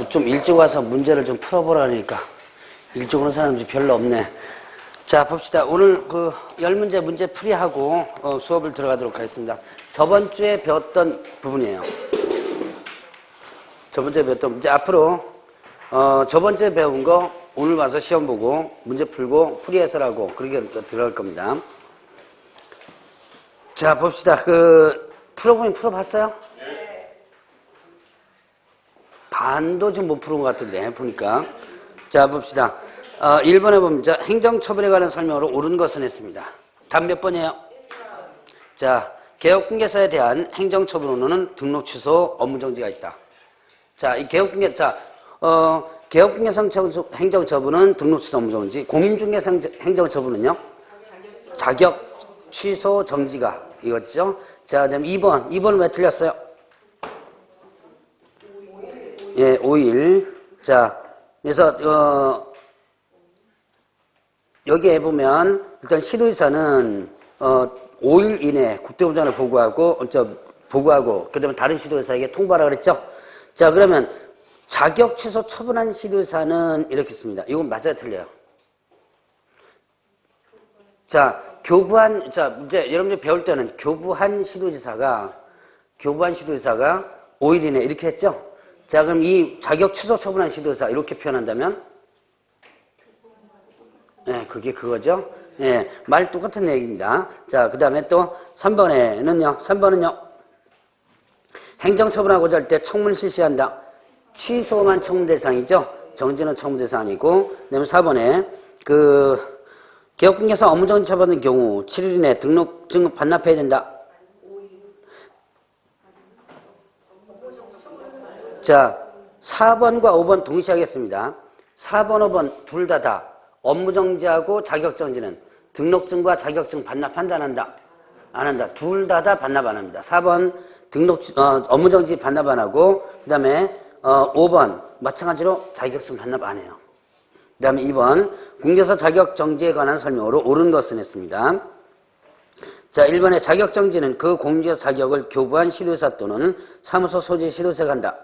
좀 일찍 와서 문제를 좀 풀어보라니까 일찍 오는 사람들이 별로 없네. 자, 봅시다. 오늘 그 10문제 문제 풀이하고 수업을 들어가도록 하겠습니다. 저번 주에 배웠던 부분이에요. 저번 주에 배웠던 문제 앞으로 저번 주에 배운 거 오늘 와서 시험 보고 문제 풀고 풀이해설하고 그렇게 들어갈 겁니다. 자, 봅시다. 풀어보긴 풀어봤어요? 네. 반도 좀 못 푸는 것 같은데 보니까. 자, 봅시다. 1번에 보면 행정처분에 관한 설명으로 옳은 것은 했습니다. 답 몇 번이에요? 자, 개업공개사에 대한 행정처분으로는 등록 취소, 업무정지가 있다. 자, 이 개업공개사 행정처분은 등록 취소, 업무정지. 공인중개사 행정처분은요? 자격 취소, 정지가 이거죠. 자, 그다음 2번. 2번은 왜 틀렸어요? 예, 5일. 자, 그래서 여기에 보면 일단 시도의사는 5일 이내 국토부장을 보고하고 그다음에 다른 시도의사에게 통보하라 그랬죠. 자, 그러면 자격 취소 처분한 시도의사는 이렇게 씁니다. 이건 맞아요, 틀려요? 자, 이제 여러분들 배울 때는 교부한 시도지사가 5일 이내 이렇게 했죠? 자, 그럼 이 자격 취소 처분한 시도지사 이렇게 표현한다면? 예, 그게 그거죠? 예, 말 똑같은 얘기입니다. 자, 그 다음에 또 3번은요? 행정처분하고자 할 때 청문을 실시한다. 취소만 청문 대상이죠? 정지는 청문 대상 아니고, 그 다음에 4번에 개업공개사 업무정지 처분받는 경우 7일 이내 등록증 반납해야 된다. 자, 4번과 5번 동시에 하겠습니다. 4번, 5번 둘 다 업무정지하고 자격정지는 등록증과 자격증 반납한다, 안 한다? 안 한다. 둘 다 반납 안 합니다. 4번 업무정지 반납 안 하고, 그 다음에 5번 마찬가지로 자격증 반납 안 해요. 그 다음에 2번 공개사 자격정지에 관한 설명으로 옳은 것은 했습니다. 자, 1번에 자격정지는 그 공개사 자격을 교부한 시도의사 또는 사무소 소재 시도의사가 한다.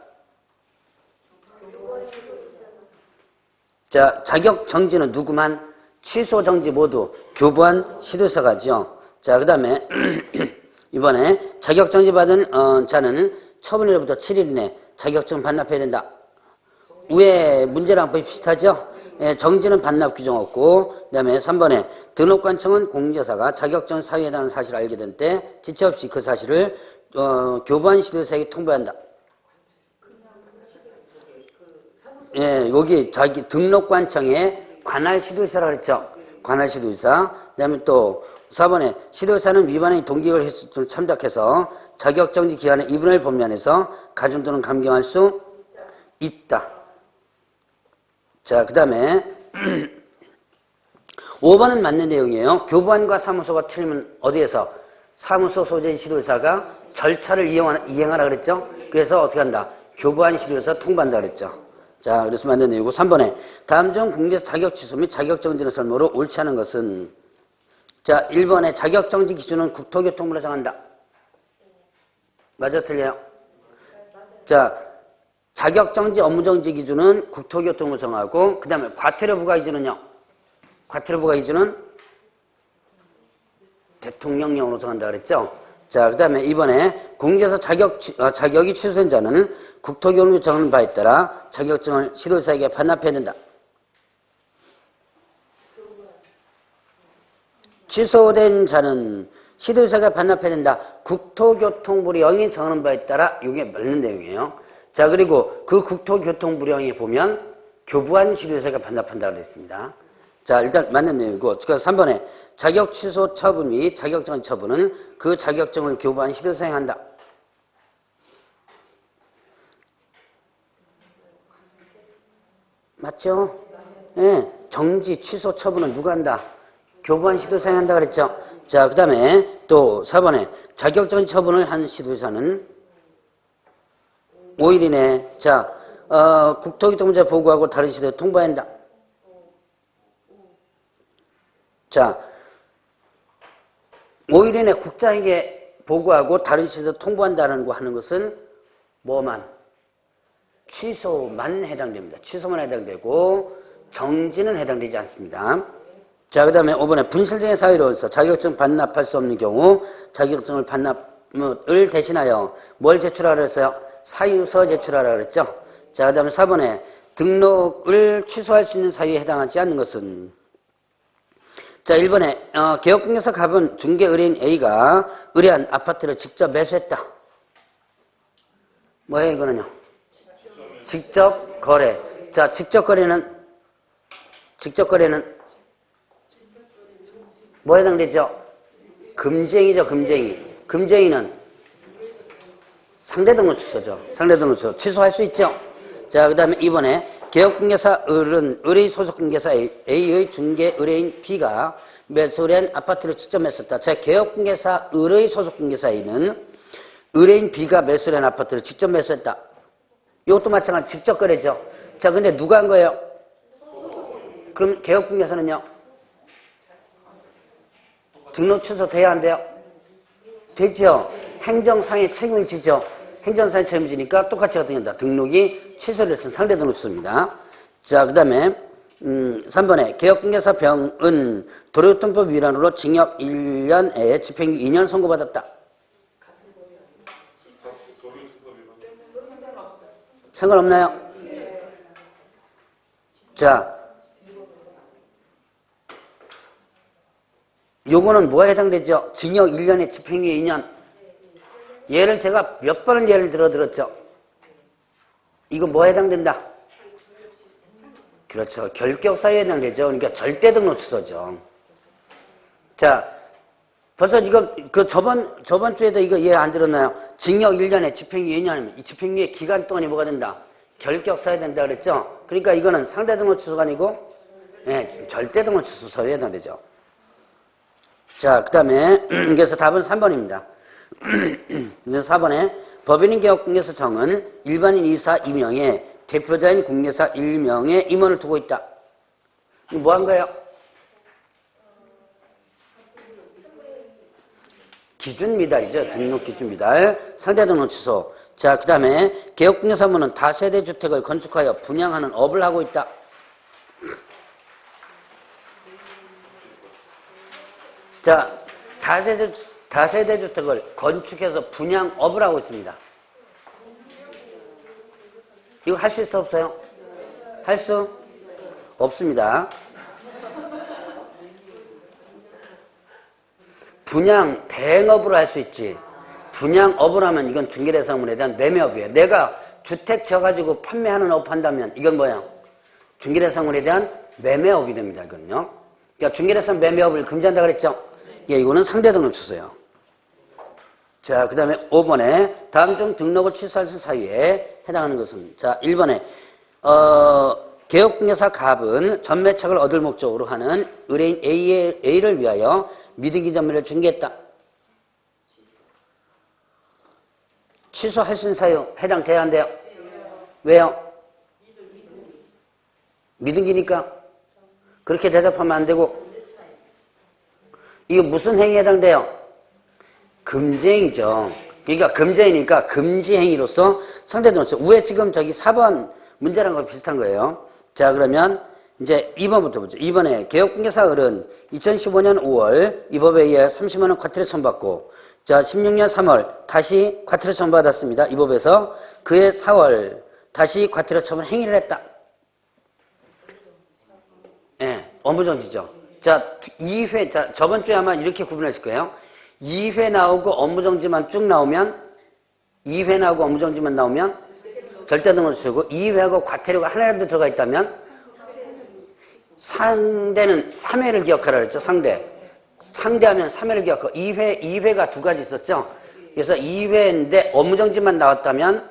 자, 자격정지는 누구만? 취소정지 모두 교부한 시도의사가 하죠. 자, 그 다음에 이번에 자격정지 받은 자는 처분일로부터 7일 이내 자격증 반납해야 된다. 위에 문제랑 거의 비슷하죠? 예, 정지는 반납 규정 없고, 그 다음에 3번에 등록관청은 공인중개사가 자격증 사유에 해당하는 사실을 알게 된 때 지체 없이 그 사실을 교부한 시도의사에게 통보한다. 예, 여기 자기 등록관청에 관할 시도의사라고 그랬죠. 관할 시도의사. 그 다음에 또 4번에 시도의사는 위반의 동기를 참작해서 자격정지 기한의 2분의 1 범위안에서 가중 또는 감경할 수 있다. 자, 그 다음에 5번은 맞는 내용이에요. 교부한과 사무소가 틀리면 어디에서? 사무소 소재 시도의사가 절차를 이행하라 그랬죠. 그래서 어떻게 한다? 교부한 시도의사 통보한다 그랬죠. 자, 그래서 맞는 내용이고 3번에 다음 중 공개사 자격 취소 및 자격정지의 설명으로 옳지 않은 것은? 자, 1번에 자격정지 기준은 국토교통부가 정한다. 맞아, 틀려요? 자, 자격정지, 업무정지 기준은 국토교통부가 정하고, 그 다음에 과태료부과 기준은요? 과태료부과 기준은 대통령령으로 정한다 그랬죠? 자, 그 다음에 이번에 공개사 자격이 취소된 자는 국토교통부가 정하는 바에 따라 자격증을 시도의사에게 반납해야 된다. 취소된 자는 시도의사가 반납해야 된다. 국토교통부령이 정하는 바에 따라 이게 맞는 내용이에요. 자, 그리고 그 국토교통부령에 보면 교부한 시도의사가 반납한다고 했습니다. 자, 일단 맞는 내용이고, 3번에 자격 취소 처분 및 자격정지 처분은 그 자격증을 교부한 시도의사가 한다. 맞죠? 예, 정지 취소 처분은 누가 한다? 교부한 시도의사가 한다 그랬죠? 자, 그 다음에 또 4번에 자격정지 처분을 한 시도의사는 5일 이내, 자, 국토교통부에 보고하고 다른 시도에 통보해야 한다. 자, 5일 이내 국장에게 보고하고 다른 시도에 통보한다는 거 하는 것은 뭐만? 취소만 해당됩니다. 취소만 해당되고 정지는 해당되지 않습니다. 자, 그 다음에 5번에 분실등의 사유로서 자격증 반납할 수 없는 경우 자격증을 반납을 대신하여 뭘 제출하라 그랬어요? 사유서 제출하라 그랬죠? 자, 그 다음에 4번에 등록을 취소할 수 있는 사유에 해당하지 않는 것은 자, 1번에 개업공개사 갑은 중개의뢰인 A가 의뢰한 아파트를 직접 매수했다. 뭐예요 이거는요? 직접 거래. 자, 직접 거래는 뭐 해당되죠? 금쟁이죠, 금쟁이. 금쟁이는 상대등록 취소죠. 상대등록 취소. 취소할 수 있죠. 자, 그 다음에 이번에 개업공개사 을은 의뢰인 소속공개사 A의 중개 의뢰인 B가 매수한 아파트를 직접 매수했다. 자, 개업공개사 을의 소속공개사 A는 의뢰인 B가 매수한 아파트를 직접 매수했다. 이것도 마찬가지 직접 거래죠. 자, 근데 누가 한 거예요? 그럼 개업공개사는요? 등록 취소돼야 안 돼요? 되죠. 행정상의 책임을 지죠. 행정상의 책임을 지니까 똑같이 어떻게 등록이 취소됐으면 상대등록 취소입니다. 자, 그 다음에 3번에 개업공개사 병은 도로교통법 위반으로 징역 1년에 집행유예 2년 선고받았다. 상관없나요? 자, 요거는 뭐에 해당되죠? 징역 1년에 집행유예 2년. 얘를 제가 몇 번을 예를 들었죠? 이거 뭐에 해당된다? 그렇죠. 결격사유에 해당되죠. 그러니까 절대등록 취소죠. 자, 벌써 이거 저번 주에도 이거 이해 안 들었나요? 징역 1년에 집행유예 2년이면 이 집행유예 기간 동안이 뭐가 된다? 결격사유에 된다 그랬죠? 그러니까 이거는 상대등록 취소가 아니고 절대등록 취소 사유에 해당되죠. 자, 그 다음에 그래서 답은 3번입니다. 그래서 4번에 법인인 개업공개사 정은 일반인 이사 2명에 대표자인 공개사 1명의 임원을 두고 있다. 이거 뭐 한 거예요? 기준 미달이죠. 등록 기준 미달. 상대등록 취소. 자, 그 다음에 개업공개사무는 다세대 주택을 건축하여 분양하는 업을 하고 있다. 자, 다세대 주택을 건축해서 분양업을 하고 있습니다. 이거 할 수 있어 없어요? 할 수 없습니다. 분양 대행업으로 할 수 있지. 분양업을 하면 이건 중개대상물에 대한 매매업이에요. 내가 주택 지어가지고 판매하는 업 한다면 이건 뭐야? 중개대상물에 대한 매매업이 됩니다. 이건요. 그러니까 중개대상 매매업을 금지한다 그랬죠? 예, 이거는 상대등록 취소예요. 자, 그 다음에 5번에 다음 중 등록을 취소할 수 사유에 해당하는 것은 자, 1번에 개업공개사 갑은 전매책을 얻을 목적으로 하는 의뢰인 A를 위하여 미등기 전매를 중개했다. 취소할 수 있는 사유 해당돼야 안 돼요? 왜요? 미등기니까. 그렇게 대답하면 안 되고. 이거 무슨 행위에 해당돼요? 금지행위죠. 그러니까 금지행위니까 금지행위로서 상대등록 취소. 위에 지금 저기 4번 문제랑 거 비슷한 거예요. 자, 그러면 이제 2번부터 보죠. 2번에 개업공개사 을은 2015년 5월 이 법에 의해 30만 원 과태료 처분받고 자, 16년 3월 다시 과태료 처분받았습니다. 이 법에서 그해 4월 다시 과태료 처분 행위를 했다. 예, 업무정지죠. 자, 2회, 자, 저번 주에 아마 이렇게 구분했을 거예요. 2회 나오고 업무정지만 쭉 나오면 2회 나오고 업무정지만 나오면 절대등록 취소고 2회하고 과태료가 하나라도 들어가 있다면 상대는 3회를 기억하라 그랬죠. 상대하면 3회를 기억하고 2회가 두 가지 있었죠. 그래서 2회인데 업무정지만 나왔다면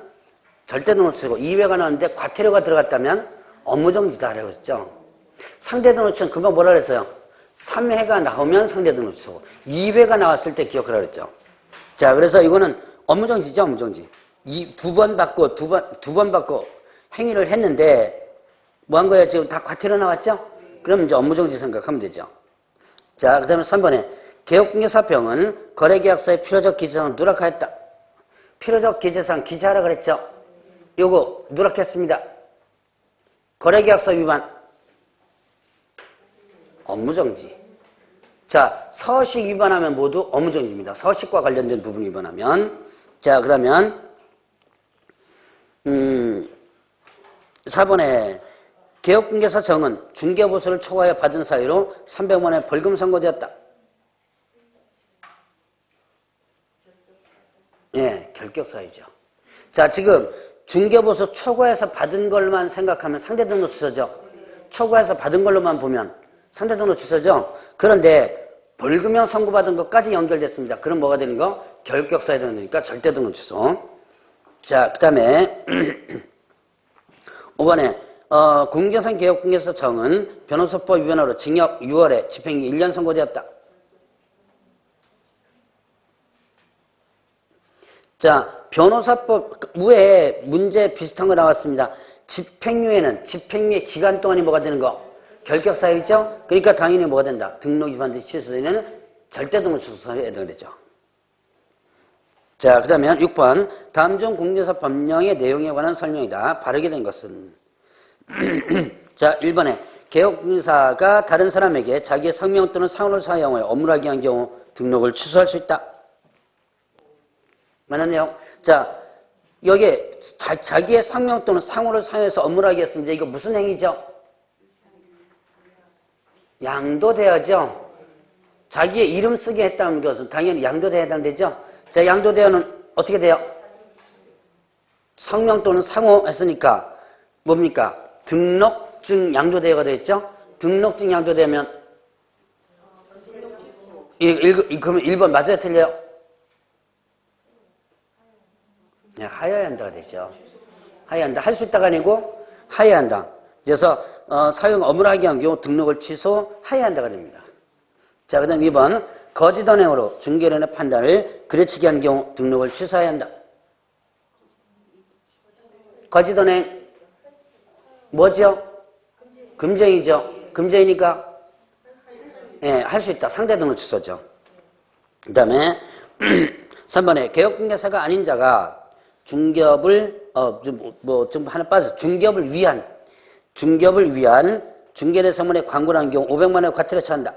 절대등록 취소고 2회가 나왔는데 과태료가 들어갔다면 업무정지다 라고 했죠. 상대등록 취소는 금방 뭐라 그랬어요? 3회가 나오면 상대등록 취소고 2회가 나왔을 때 기억하라 그랬죠. 자, 그래서 이거는 업무정지죠. 업무정지. 두 번 받고 행위를 했는데 뭐 한 거예요? 지금 다 과태료 나왔죠? 그럼 이제 업무정지 생각하면 되죠. 자, 그 다음에 3번에 개업공개사 병은 거래계약서의 필요적 기재사항을 누락하였다. 필요적 기재사항 기재하라 그랬죠? 요거 누락했습니다. 거래계약서 위반, 업무정지. 자, 서식 위반하면 모두 업무정지입니다. 서식과 관련된 부분 위반하면. 자, 그러면 4번에 개업공개사 정은 중개보수를 초과해 받은 사유로 300만 원의 벌금 선고되었다. 예, 결격사유죠. 자, 지금 중개보수 초과해서 받은 걸만 생각하면 상대등록취소죠. 초과해서 받은 걸로만 보면 상대등록취소죠. 그런데 벌금형 선고받은 것까지 연결됐습니다. 그럼 뭐가 되는 거? 결격사유 되는 거니까 절대등록취소. 자, 그 다음에 5번에 공개선 개업공개서 정은 변호사법 위반으로 징역 6월에 집행유예 1년 선고되었다. 자, 변호사법 위에 문제 비슷한 거 나왔습니다. 집행유예는 집행유예 기간 동안이 뭐가 되는 거? 결격사유죠? 그러니까 당연히 뭐가 된다? 등록이 반드시 취소되는 절대등록취소사유에 해당되죠. 자, 그 다음에 6번 다음 중 공개사 법령의 내용에 관한 설명이다. 바르게 된 것은 자, 1번에 개업공개사가 다른 사람에게 자기의 성명 또는 상호를 사용하여 업무를 하게 한 경우 등록을 취소할 수 있다. 맞았네요. 자, 여기에 자기의 성명 또는 상호를 사용해서 업무를 하게 했습니다. 이거 무슨 행위죠? 양도대여죠. 자기의 이름 쓰게 했다는 것은 당연히 양도대여에 해당되죠. 자, 양도대여는 어떻게 돼요? 성명 또는 상호 했으니까 뭡니까? 등록증 양도대여가 되겠죠? 등록증 양도되면 그러면 1번 맞아요? 틀려요? 네, 하여야 한다가 되죠. 하여야 한다. 할 수 있다가 아니고 하여야 한다. 그래서 사용 업무를 하게 한 경우 등록을 취소하여야 한다가 됩니다. 자, 그 다음 2번 거짓 언행으로 중개인의 판단을 그르치게 한 경우 등록을 취소해야 한다. 거짓 언행 뭐죠? 금쟁이죠. 금쟁이니까 예, 할 수 있다. 상대 등록 취소죠. 그 다음에 3번에 개업공개사가 아닌 자가 중개업을 좀 하나 빠져 중개업을 위한 중개대상문에 광고를 한 경우 500만 원의 과태료 처한다.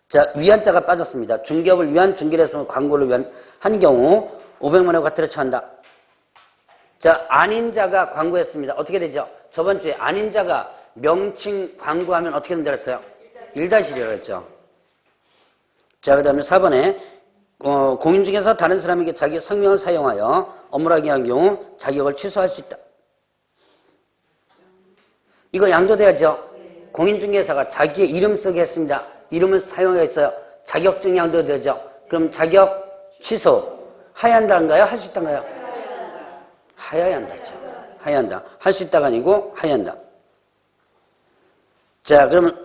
자, 위한 자가 빠졌습니다. 중개업을 위한 중개대상문 광고를 위한 한 경우 500만 원의 과태료 처한다. 자, 아닌 자가 광고했습니다. 어떻게 되죠? 저번 주에 아닌 자가 명칭 광고하면 어떻게 된다고 했어요? 1-1이라고 했죠. 자, 그 다음에 4번에 공인 중에서 다른 사람에게 자기의 성명을 사용하여 업무를 하게 한 경우 자격을 취소할 수 있다. 이거 양도돼야죠. 공인중개사가 자기의 이름 쓰게 했습니다. 이름을 사용했어요. 자격증 양도되죠. 그럼 자격 취소 하여야 한다는가요? 할 수 있다는가요? 하여야 한다죠. 하여야 한다. 할 수 있다가 아니고 하여야 한다. 자, 그러면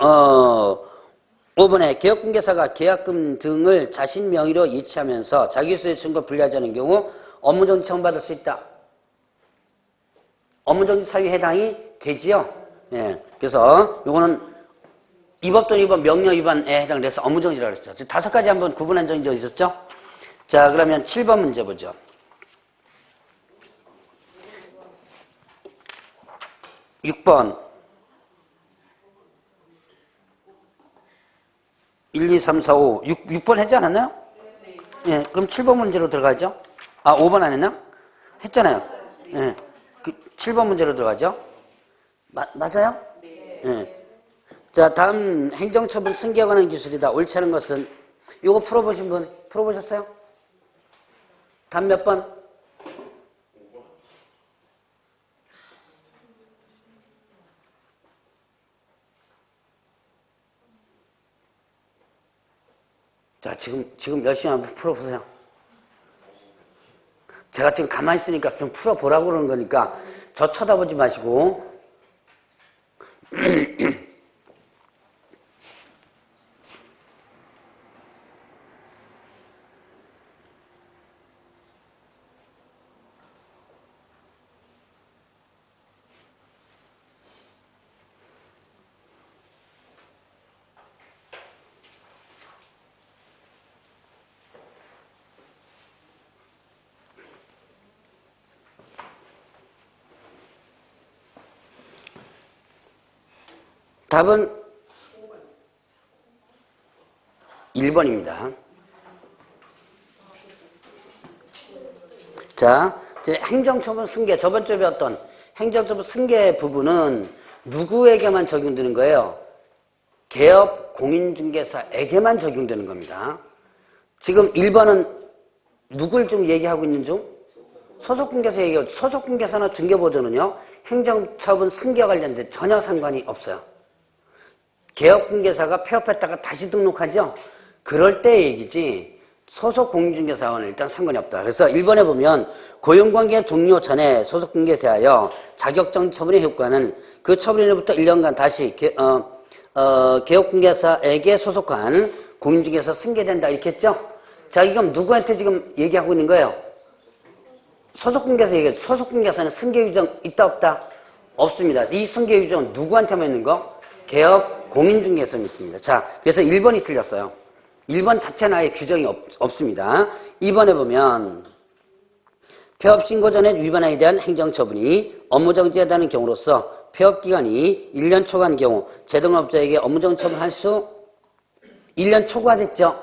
5번에 개업공개사가 계약금 등을 자신 명의로 이체하면서 자기소유의 증거 분리하지 않은 경우 업무정지 처분받을 수 있다. 업무정지 사유에 해당이 되지요. 예, 그래서 요거는 이 법 또는 이번 명령 위반에 해당돼서 업무정지라고 그랬죠. 5가지 한번 구분한 적이 있었죠. 자, 그러면 7번 문제 보죠. 6번 1, 2, 3, 4, 5 6번 했지 않았나요? 예, 그럼 7번 문제로 들어가죠. 아, 5번 안 했나? 했잖아요. 예, 7번 문제로 들어가죠. 맞아요? 예. 자, 다음 행정처분 승계에 관한 기술이다. 옳지 않은 것은 이거 풀어보신 분 풀어보셨어요? 답 몇 번? 자, 지금 열심히 한번 풀어보세요. 제가 지금 가만히 있으니까 좀 풀어보라고 그러는 거니까 저 쳐다보지 마시고. 답은 1번입니다. 자, 이제 행정처분 승계, 저번 주에 배웠던 행정처분 승계 부분은 누구에게만 적용되는 거예요? 개업 공인중개사에게만 적용되는 겁니다. 지금 1번은 누굴 좀 얘기하고 있는 중? 소속공개사 얘기하고, 소속공개사나 중개보조는요, 행정처분 승계와 관련된 전혀 상관이 없어요. 개업공개사가 폐업했다가 다시 등록하죠? 그럴 때 얘기지, 소속공인중개사와는 일단 상관이 없다. 그래서 1번에 보면, 고용관계 종료 전에 소속공개사하여 자격정지 처분의 효과는 그 처분일로부터 1년간 다시 개업공개사에게 소속한 공인중개사 승계된다. 이렇게 했죠? 자, 이건 누구한테 지금 얘기하고 있는 거예요? 소속공개사 얘기하죠. 소속공개사는 승계 규정 있다 없다? 없습니다. 이 승계 규정은 누구한테만 있는 거? 개업 공인중개사에 있습니다. 자, 그래서 1번이 틀렸어요. 1번 자체는 아예 규정이 없습니다. 2번에 보면 폐업신고 전에 위반에 대한 행정처분이 업무정지하다는 경우로서 폐업기간이 1년 초과한 경우 제동업자에게 업무정지처분할 수 1년 초과됐죠?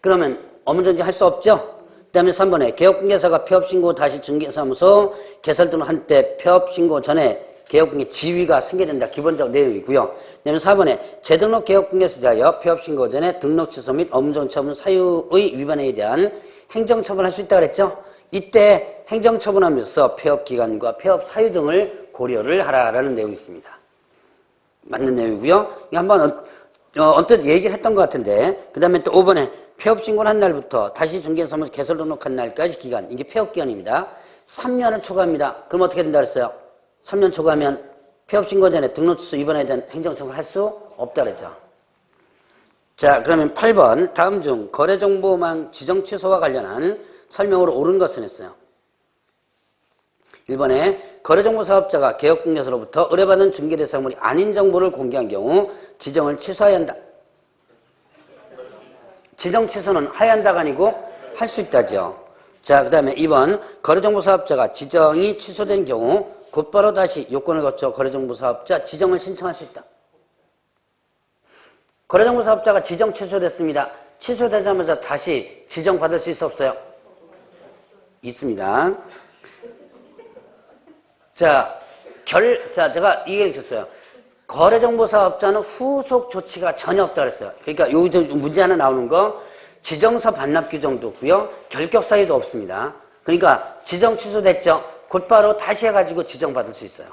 그러면 업무정지 할 수 없죠? 그 다음에 3번에 개업공개사가 폐업신고 다시 중개사무소 개설 등록 한때 폐업신고 전에 개업공개 지위가 승계된다. 기본적 내용이고요. 그 다음에 4번에 재등록 개업공개사자여 폐업신고 전에 등록 취소 및 업무정지처분 사유의 위반에 대한 행정처분할 수 있다 그랬죠? 이때 행정처분하면서 폐업기간과 폐업 사유 등을 고려를 하라라는 내용이 있습니다. 맞는 내용이고요. 이거 한번 언뜻 얘기를 했던 것 같은데, 그 다음에 또 5번에 폐업신고를 한 날부터 다시 중개사무소 개설 등록한 날까지 기간, 이게 폐업기간입니다. 3년을 초과합니다. 그럼 어떻게 된다 그랬어요? 3년 초과하면 폐업신고 전에 등록 취소 위반에 대한 행정처분을 할 수 없다 그랬죠. 자, 그러면 8번 다음 중 거래정보망 지정 취소와 관련한 설명으로 옳은 것은 했어요. 1번에 거래정보 사업자가 개업공개사로부터 의뢰받은 중개대상물이 아닌 정보를 공개한 경우 지정을 취소해야 한다. 지정 취소는 해야 한다가 아니고 할 수 있다죠. 자, 그 다음에 2번 거래정보 사업자가 지정이 취소된 경우 곧바로 다시 요건을 거쳐 거래정보 사업자 지정을 신청할 수 있다. 거래정보 사업자가 지정 취소됐습니다. 취소되자마자 다시 지정받을 수 있어 없어요? 있습니다. 자, 제가 이 얘기 줬어요. 거래정보 사업자는 후속 조치가 전혀 없다 그랬어요. 그러니까 여기도 문제 하나 나오는 거, 지정서 반납 규정도 없고요. 결격 사유도 없습니다. 그러니까 지정 취소됐죠? 곧바로 다시 해가지고 지정받을 수 있어요.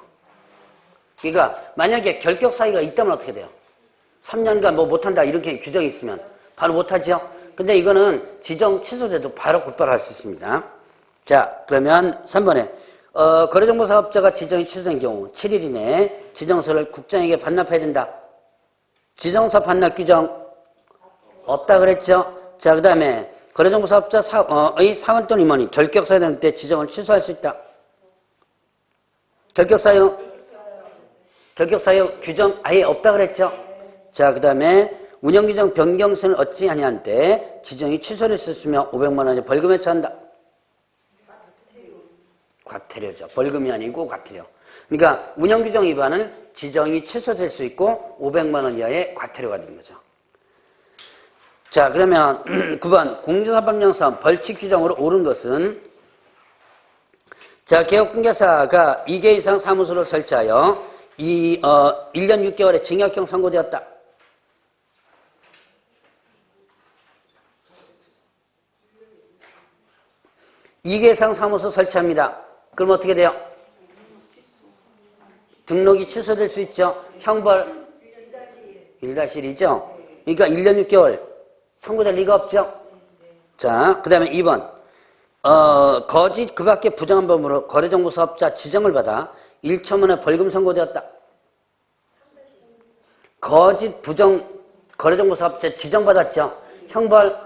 그러니까 만약에 결격 사유가 있다면 어떻게 돼요? 3년간 뭐 못한다 이렇게 규정이 있으면 바로 못하죠? 근데 이거는 지정 취소돼도 바로 곧바로 할 수 있습니다. 자, 그러면 3번에 거래정보 사업자가 지정이 취소된 경우 7일 이내에 지정서를 국장에게 반납해야 된다. 지정서 반납 규정 없다 그랬죠? 자, 그 다음에 거래정보 사업자의 사원 또는 임원이 결격사유 될 때 지정을 취소할 수 있다. 결격사유 규정 아예 없다 그랬죠? 자, 그 다음에 운영규정 변경서를 얻지 아니한 때 지정이 취소를 했으며 500만 원의 벌금에 처한다. 과태료죠. 벌금이 아니고 과태료. 그러니까 운영규정 위반은 지정이 취소될 수 있고 500만 원 이하의 과태료가 되는 거죠. 자, 그러면 9번 공정사법령상 벌칙 규정으로 옳은 것은 자, 개업공개사가 2개 이상 사무소를 설치하여 1년 6개월의 징역형 선고되었다. 이개 이상 사무소 설치합니다. 그럼 어떻게 돼요? 등록이 취소될 수 있죠. 형벌 1-1이죠. 그러니까 1년 6개월 선고될 리가 없죠. 자, 그 다음에 2번 거짓 그 밖에 부정한 범으로 거래정보 사업자 지정을 받아 1천만 원의 벌금 선고되었다. 거짓 부정 거래정보 사업자 지정받았죠. 형벌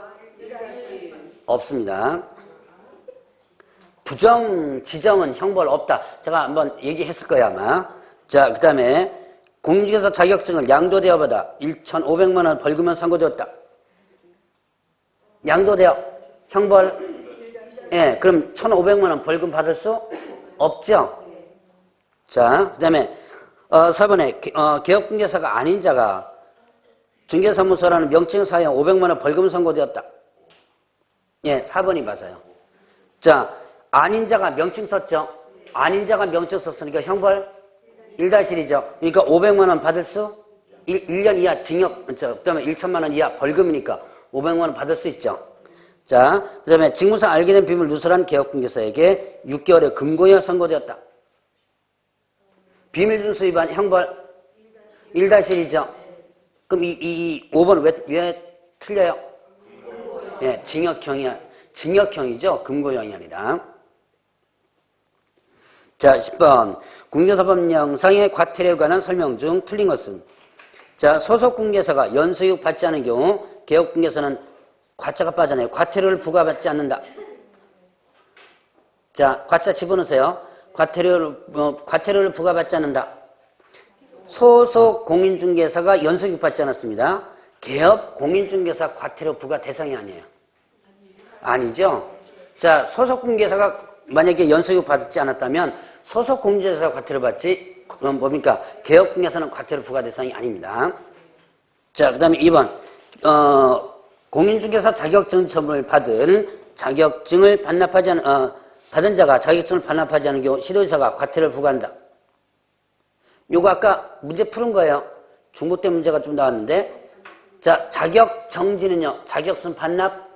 없습니다. 부정 지정은 형벌 없다. 제가 한번 얘기했을 거야 아마. 자, 그 다음에 공인중개사 자격증을 양도되어 받아 1,500만 원 벌금에 선고되었다. 양도되어 형벌 예, 그럼 1,500만 원 벌금 받을 수 없죠. 자, 그 다음에 4번에 개업중개사가 아닌 자가 중개사무소라는 명칭사용 500만 원 벌금 선고되었다. 예, 4번이 맞아요. 자, 아닌 자가 명칭 썼죠. 아닌 자가 명칭 썼으니까 형벌 1-1이죠. 그러니까 500만 원 받을 수 1년 이하 징역, 그다음에 1천만 원 이하 벌금이니까 500만 원 받을 수 있죠. 자, 그다음에 직무상 알게 된 비밀을 누설한 개업중개사에게 6개월의 금고형이 선고되었다. 비밀준수 위반 형벌 1-1이죠. 그럼 이 5번 왜 틀려요? 예, 징역형이죠. 금고형이 아니라. 자, 10번. 공개사법령상의 과태료에 관한 설명 중 틀린 것은? 자, 소속공개사가 연수익 받지 않은 경우 개업공개사는 과차가 빠져나요. 과태료를 부과받지 않는다. 자, 과차 집어넣으세요. 과태료를 부과받지 않는다. 소속 공인중개사가 연수익 받지 않았습니다. 개업 공인중개사 과태료 부과 대상이 아니에요. 아니죠. 자, 소속 공개사가 만약에 연수익 받지 않았다면 소속 공인중개사가 과태료 받지, 그럼 뭡니까? 개업 공개사는 과태료 부과 대상이 아닙니다. 자, 그 다음에 2번. 공인중개사 자격증 처분을 받은 자격증을 받은 자가 자격증을 반납하지 않은 경우 시도지사가 과태료를 부과한다. 요거 아까 문제 푸는 거예요. 중고때 문제가 좀 나왔는데, 자, 자격정지는요, 자격증 반납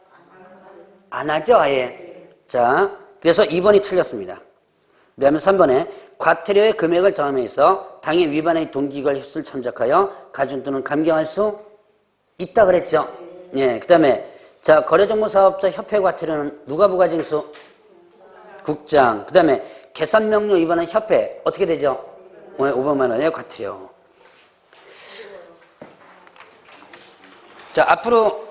안 하죠, 아예. 자, 그래서 2번이 틀렸습니다. 그 다음에 3번에 과태료의 금액을 정함에서 당해 위반의 동기가 휩쓸 참작하여 가중 또는 감경할 수 있다 그랬죠. 예, 그 다음에 자, 거래정보사업자 협회 과태료는 누가 부과징수? 국장. 그 다음에 계산명령 위반한 협회 어떻게 되죠? 500만 원의 과태료. 자, 앞으로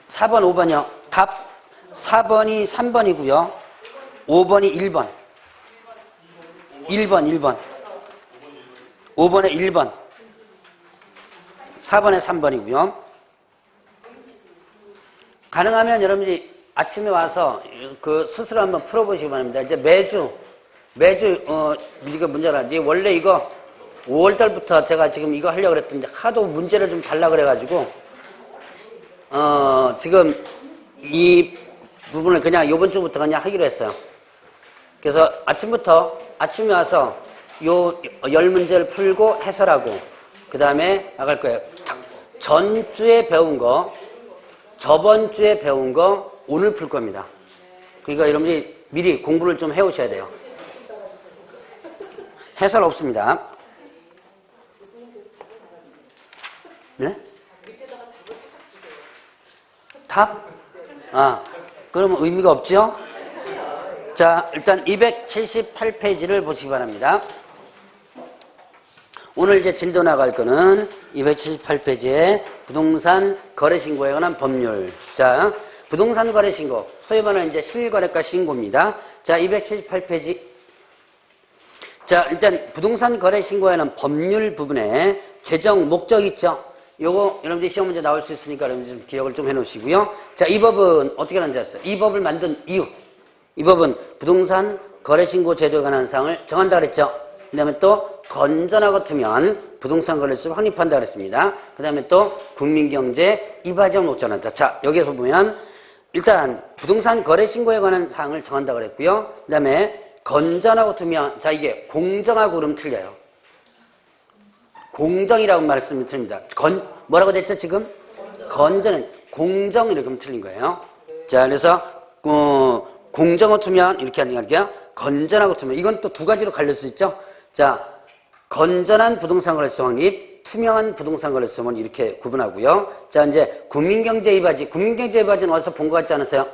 4번, 5번이요. 답 4번이 3번이고요. 5번이 1번. 1번. 5번에 1번. 4번에 3번이고요. 가능하면 여러분들이 아침에 와서 그 스스로 한번 풀어보시기 바랍니다. 이제 매주 이거 문제가 이제 원래 이거 5월달부터 제가 지금 이거 하려고 그랬던데 하도 문제를 좀 달라 그래가지고 지금 이 부분을 그냥 이번 주부터 그냥 하기로 했어요. 그래서 아침에 와서 요 10문제를 풀고 해설하고 그 다음에 나갈 거예요. 전주에 배운 거, 저번 주에 배운 거 오늘 풀 겁니다. 그러니까 여러분이 미리 공부를 좀 해오셔야 돼요. 해설 없습니다. 네? 답? 그러면 의미가 없죠? 자, 일단 278페이지를 보시기 바랍니다. 오늘 이제 진도 나갈 거는 278페이지에 부동산 거래신고에 관한 법률. 자, 부동산 거래신고. 소위 말하는 이제 실거래가 신고입니다. 자, 278페이지. 자, 일단 부동산 거래신고에는 법률 부분에 재정 목적 있죠? 요거 여러분들이 시험 문제 나올 수 있으니까 여러분들 좀 기억을 좀 해놓으시고요. 자, 이 법은 어떻게 하는지 아세요? 이 법을 만든 이유. 이 법은 부동산 거래신고 제도에 관한 사항을 정한다 그랬죠. 그 다음에 또 건전하고 투명한 부동산 거래소를 확립한다 그랬습니다. 그 다음에 또 국민경제 이바지원 목적한다. 자, 여기서 보면 일단 부동산 거래신고에 관한 사항을 정한다 그랬고요. 그 다음에 건전하고 투명. 자, 이게 공정하고 그러면 틀려요. 공정이라고 말씀을 드립니다. 뭐라고 됐죠, 지금? 건전은 공정 이렇게 하면 틀린 거예요. 자, 그래서 공정하고 투명 이렇게 하는 게 아니라 건전하고 투명. 이건 또 두 가지로 갈릴 수 있죠. 자, 건전한 부동산 거래소 확립, 투명한 부동산 거래소는 이렇게 구분하고요. 자, 이제 국민경제 이바지. 국민경제 이바지는 어디서 본 것 같지 않으세요?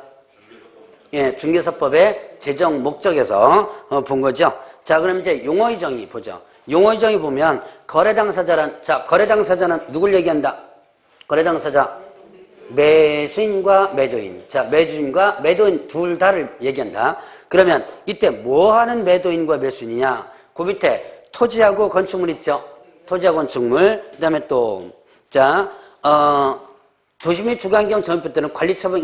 예, 중개사법의 제정 목적에서 본 거죠. 자, 그럼 이제 용어의 정의 보죠. 용어의 정의 보면 거래 당사자는 누굴 얘기한다? 거래 당사자 매수인과 매도인. 자, 매수인과 매도인 둘 다를 얘기한다. 그러면 이때 뭐 하는 매도인과 매수인이냐? 그 밑에 토지하고 건축물 있죠? 토지하고 건축물. 그 다음에 또, 자, 도시 및 주거환경 전입 때는 관리처분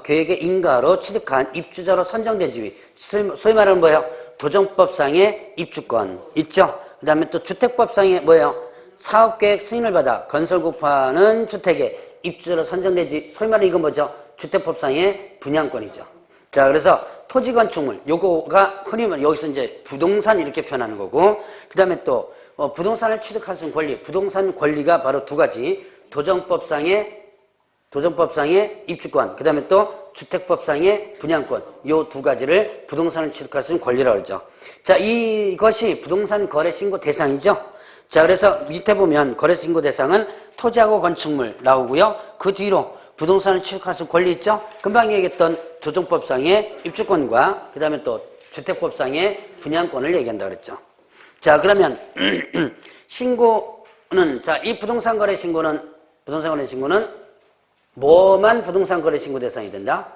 계획의 인가로 취득한 입주자로 선정된 집이 소위 말하는 뭐예요? 도정법상의 입주권 있죠. 그 다음에 또 주택법상의 뭐예요? 사업계획 승인을 받아 건설 구파하는 주택의 입주자로 선정된 집, 소위 말하는 이건 뭐죠? 주택법상의 분양권이죠. 자, 그래서 토지 건축물 요거가 흔히 말하는 여기서 이제 부동산 이렇게 표현하는 거고, 그 다음에 또 부동산을 취득할 수 있는 권리, 부동산 권리가 바로 두 가지, 도정법상의 입주권, 그 다음에 또 주택법상의 분양권, 요 두 가지를 부동산을 취득할 수 있는 권리라고 그러죠. 자, 이것이 부동산 거래 신고 대상이죠. 자, 그래서 밑에 보면 거래 신고 대상은 토지하고 건축물 나오고요. 그 뒤로 부동산을 취득할 수 있는 권리 있죠. 금방 얘기했던 도정법상의 입주권과 그 다음에 또 주택법상의 분양권을 얘기한다 그랬죠. 자, 그러면 신고는, 자, 이 부동산 거래 신고는 뭐만 부동산 거래 신고 대상이 된다?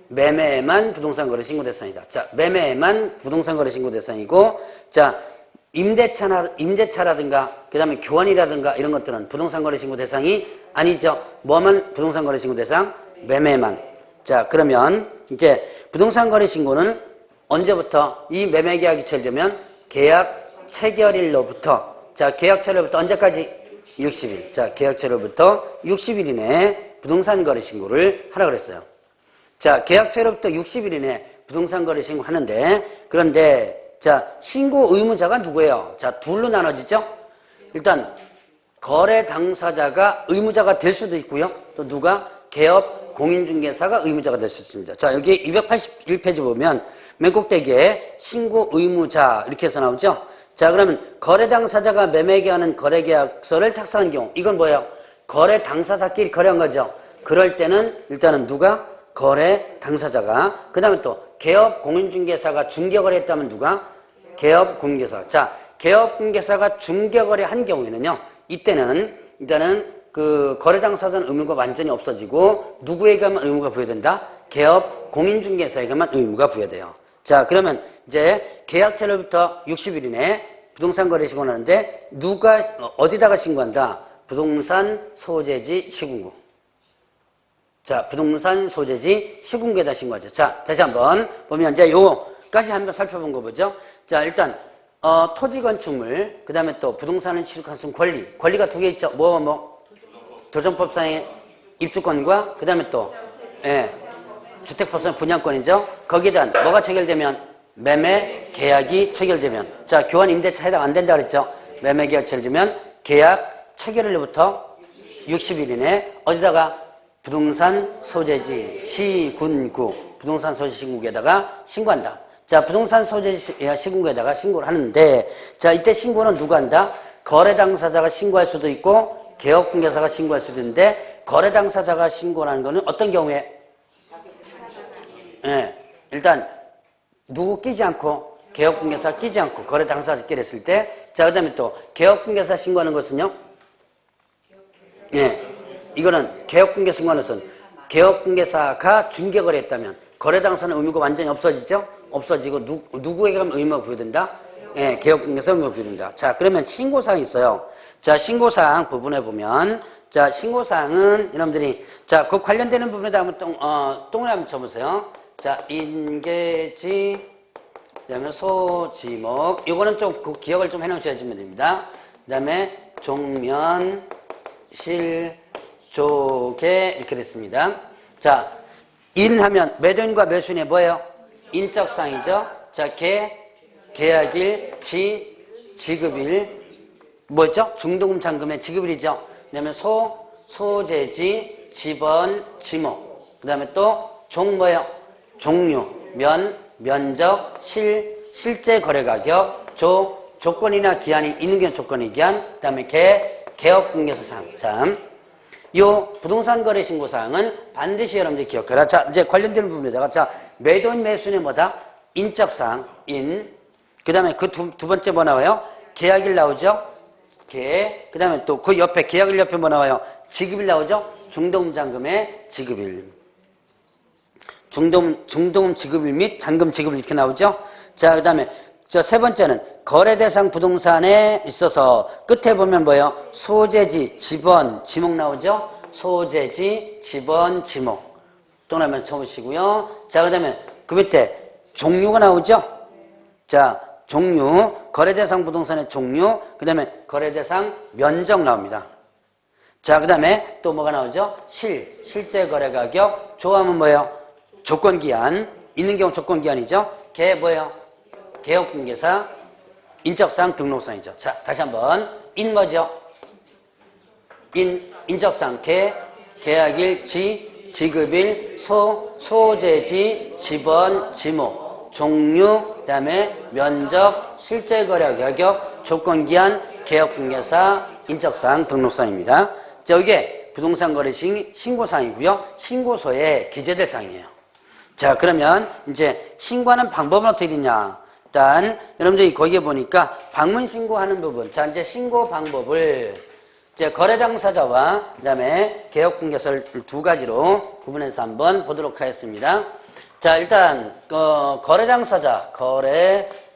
매매만 부동산 거래 신고 대상이다. 자, 매매만 부동산 거래 신고 대상이고, 자, 임대차라든가, 그 다음에 교환이라든가 이런 것들은 부동산 거래 신고 대상이 아니죠. 뭐만 부동산 거래 신고 대상? 매매만. 자, 그러면 이제 부동산 거래 신고는 언제부터 이 매매 계약이 체결되면 계약 체결일로부터, 자, 계약 체결일부터 언제까지? 60일. 자, 계약 체결일부터 60일 이내에 부동산 거래 신고를 하라 그랬어요. 자, 계약 체결일부터 60일 이내에 부동산 거래 신고 하는데, 그런데 자, 신고 의무자가 누구예요? 자, 둘로 나눠지죠? 일단 거래 당사자가 의무자가 될 수도 있고요. 또 누가? 개업 공인중개사가 의무자가 될 수 있습니다. 자, 여기 281페이지 보면 맨 꼭대기에 신고 의무자 이렇게 해서 나오죠? 자, 그러면 거래 당사자가 매매계약하는 거래계약서를 작성한 경우, 이건 뭐예요? 거래 당사자끼리 거래한 거죠. 그럴 때는 일단은 누가? 거래 당사자가. 그 다음에 또 개업 공인중개사가 중개거래 했다면 누가? 개업 공인중개사. 자, 개업 공인중개사가 중개거래 한 경우에는요, 이때는 일단은 그 거래 당사자는 의무가 완전히 없어지고 누구에게만 의무가 부여된다? 개업 공인중개사에게만 의무가 부여돼요. 자, 그러면 이제 계약 체결부터 60일 이내에 부동산 거래 신고를 하는데 누가 어디다가 신고한다? 부동산 소재지 시군구. 자, 부동산 소재지 시군구에다 신고하죠. 자, 다시 한번 보면 이제 요까지 한번 살펴본 거 보죠. 자, 일단 토지 건축물, 그 다음에 또 부동산을 취득할 수 있는 권리가 두 개 있죠. 도정법상의 입주권과 그 다음에 또 주택법상 분양권이죠. 거기에 대한 뭐가 체결되면? 매매 계약이 체결되면. 자, 교환 임대차 해당 안 된다 그랬죠. 매매 계약 체결되면 계약 체결일로부터 60일 이내 어디다가? 부동산 소재지 시군구, 부동산 소재지 시군구에다가 신고한다. 자, 부동산 소재지 시군구에다가 신고를 하는데, 자, 이때 신고는 누가 한다? 거래 당사자가 신고할 수도 있고 개업 공개사가 신고할 수도 있는데, 거래 당사자가 신고하는 거는 어떤 경우에? 일단 누구 끼지 않고, 개업 공개사 끼지 않고 거래 당사자끼리 했을 때, 자, 그 다음에 또 개업 공개사 신고하는 것은요? 이거는 개업 공개 신고하는 것은 개업 공개사가 중개거래 했다면 거래 당사자는 의무가 완전히 없어지죠? 없어지고 누구에게만 의무가 부여된다? 개업 공개사 의무가 부여된다. 자, 그러면 신고사항이 있어요. 자, 신고사항 부분에 보면, 자, 신고사항은 여러분들이, 자, 그 관련되는 부분에다 한번 동그라미 한번 쳐보세요. 자, 인계지, 그 다음에 소지목, 요거는 좀 그 기억을 좀 해놓으셔야지면 됩니다. 그 다음에 종면, 실조개 이렇게 됐습니다. 자, 인하면 매도인과 매수인의 뭐예요? 인적상이죠. 자, 계약일, 지급일, 뭐였죠? 중도금 잔금의 지급일이죠. 그 다음에 소재지, 지번, 지목. 그 다음에 또 뭐예요? 종류, 면적, 실제 거래 가격, 조건이나 기한이 있는 게 조건이 기한, 그 다음에 개업 공개서 사항. 자, 요 부동산 거래 신고 사항은 반드시 여러분들이 기억해라. 자, 이제 관련되는 부분에다가, 자, 매도인 매수인의 뭐다? 인적 사항, 그 다음에 그 두 번째 뭐 나와요? 계약일 나오죠? 그 다음에 또 그 옆에, 계약일 옆에 뭐 나와요? 지급일 나오죠? 중도금 잔금의 지급일. 중도금 지급일 및 잔금 지급일 이렇게 나오죠? 자, 그 다음에 저 세 번째는 거래 대상 부동산에 있어서 끝에 보면 뭐예요? 소재지, 지번, 지목 나오죠? 소재지, 지번, 지목. 동그라미 쳐보시고요. 자, 그 다음에 그 밑에 종류가 나오죠? 자, 종류, 거래대상 부동산의 종류, 그 다음에 거래대상 면적 나옵니다. 자, 그 다음에 또 뭐가 나오죠? 실제 거래 가격, 조하면 뭐예요? 조건기한, 있는 경우 조건기한이죠? 개 뭐예요? 개업공개사, 인적사항, 등록사항이죠. 자, 다시 한번. 인 뭐죠? 인적사항, 계약일, 지급일, 소재지, 지번, 지목, 종류, 그 다음에 면적, 실제 거래 가격, 조건기한, 개업공개사, 인적사항, 등록사항입니다. 자, 이게 부동산 거래 신고사항이고요. 신고서에 기재될 사항이에요. 자, 그러면 이제 신고하는 방법은 어떻게 되냐? 일단 여러분들이 거기에 보니까 방문 신고하는 부분. 자, 이제 신고 방법을 이제 거래 당사자와 그다음에 개업 공개서를 두 가지로 구분해서 한번 보도록 하겠습니다. 자, 일단 거래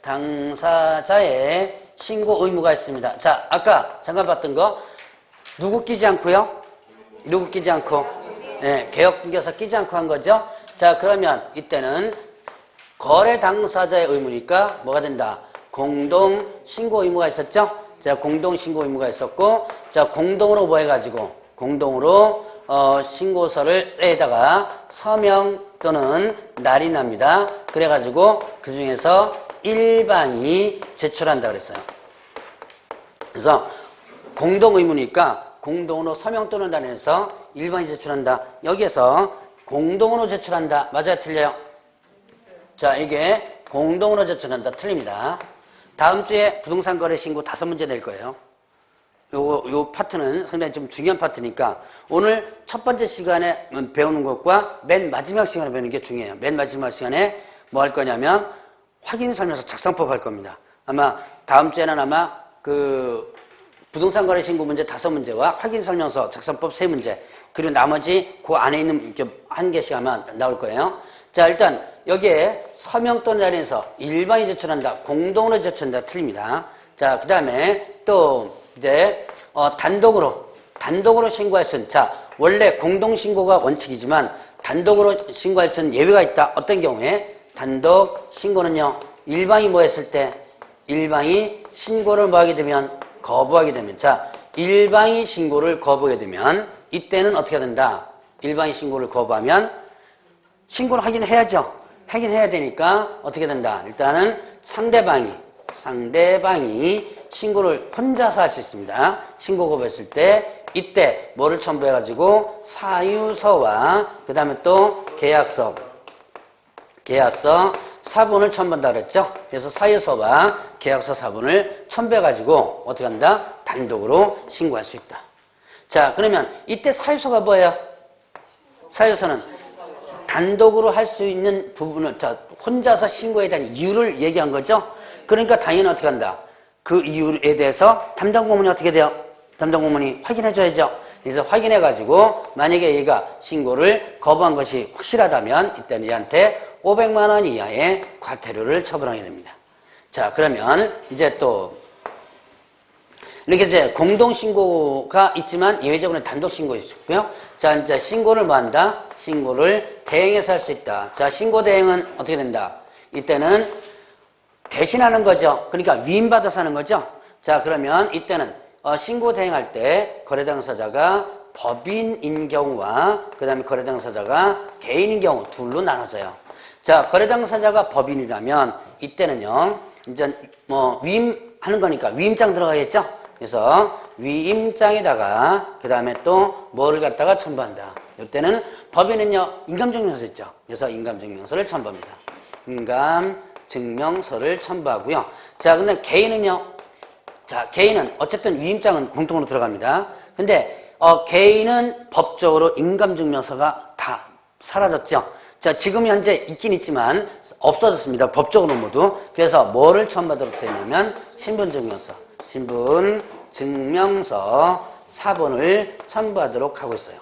당사자의 신고 의무가 있습니다. 자, 아까 잠깐 봤던 거 누구 끼지 않고요? 누구 끼지 않고? 네, 개업 공개서 끼지 않고 한 거죠. 자, 그러면 이때는 거래 당사자의 의무니까 뭐가 된다? 공동 신고 의무가 있었죠? 자, 공동 신고 의무가 있었고, 자, 공동으로 뭐 해가지고, 공동으로, 신고서를 에다가 서명 또는 날인합니다. 그래가지고, 그 중에서 일방이 제출한다 그랬어요. 그래서, 공동 의무니까, 공동으로 서명 또는 날인해서 일방이 제출한다. 여기에서, 공동으로 제출한다. 맞아요? 틀려요? 자, 이게 공동으로 제출한다. 틀립니다. 다음 주에 부동산 거래 신고 5문제 낼 거예요. 요 파트는 상당히 좀 중요한 파트니까 오늘 첫 번째 시간에 배우는 것과 맨 마지막 시간에 배우는 게 중요해요. 맨 마지막 시간에 뭐 할 거냐면 확인 설명서 작성법 할 겁니다. 아마 다음 주에는 아마 그 부동산 거래 신고 문제 5문제와 확인 설명서 작성법 3문제 그리고 나머지 그 안에 있는 한 개씩 아마 나올 거예요. 자, 일단 여기에 서명 또는 날인해서 일방이 제출한다. 공동으로 제출한다. 틀립니다. 자, 그 다음에 또 이제 단독으로 신고할 수는 자, 원래 공동신고가 원칙이지만 단독으로 신고할 수는 예외가 있다. 어떤 경우에? 단독 신고는요. 일방이 뭐 했을 때? 일방이 신고를 뭐 하게 되면? 거부하게 되면. 자, 일방이 신고를 거부하게 되면 이때는 어떻게 된다? 일방이 신고를 거부하면 신고를 하긴 해야죠. 하긴 해야 되니까 어떻게 된다? 일단은 상대방이 신고를 혼자서 할 수 있습니다. 신고 거부했을 때 이때 뭐를 첨부해가지고 사유서와 그 다음에 또 계약서 사본을 첨부한다 그랬죠. 그래서 사유서와 계약서 사본을 첨부해가지고 어떻게 한다? 단독으로 신고할 수 있다. 자, 그러면 이때 사유서가 뭐예요? 사유서는 단독으로 할 수 있는 부분을 혼자서 신고에 대한 이유를 얘기한 거죠. 그러니까 당연히 어떻게 한다? 그 이유에 대해서 담당 공무원이 어떻게 돼요? 담당 공무원이 확인해 줘야죠. 그래서 확인해 가지고 만약에 얘가 신고를 거부한 것이 확실하다면 이때는 얘한테 500만 원 이하의 과태료를 처분하게 됩니다. 자, 그러면 이제 또 이렇게 이제 공동신고가 있지만 예외적으로 단독신고 있고요. 자, 이제 신고를 뭐 한다? 신고를 대행해서 할 수 있다. 자, 신고 대행은 어떻게 된다? 이때는 대신하는 거죠. 그러니까 위임받아서 하는 거죠. 자, 그러면 이때는 신고 대행할 때 거래 당사자가 법인인 경우와 그 다음에 거래 당사자가 개인인 경우 둘로 나눠져요. 자, 거래 당사자가 법인이라면 이때는요, 이제 뭐 위임하는 거니까 위임장 들어가겠죠? 그래서 위임장에다가 그 다음에 또 뭐를 갖다가 첨부한다. 이때는 법인은요 인감증명서 있죠. 그래서 인감증명서를 첨부합니다. 인감증명서를 첨부하고요. 자, 근데 개인은요. 자, 개인은 어쨌든 위임장은 공통으로 들어갑니다. 근데 개인은 법적으로 인감증명서가 다 사라졌죠. 자, 지금 현재 있긴 있지만 없어졌습니다. 법적으로 모두. 그래서 뭐를 첨부하도록 되냐면 신분증명서 사본을 첨부하도록 하고 있어요.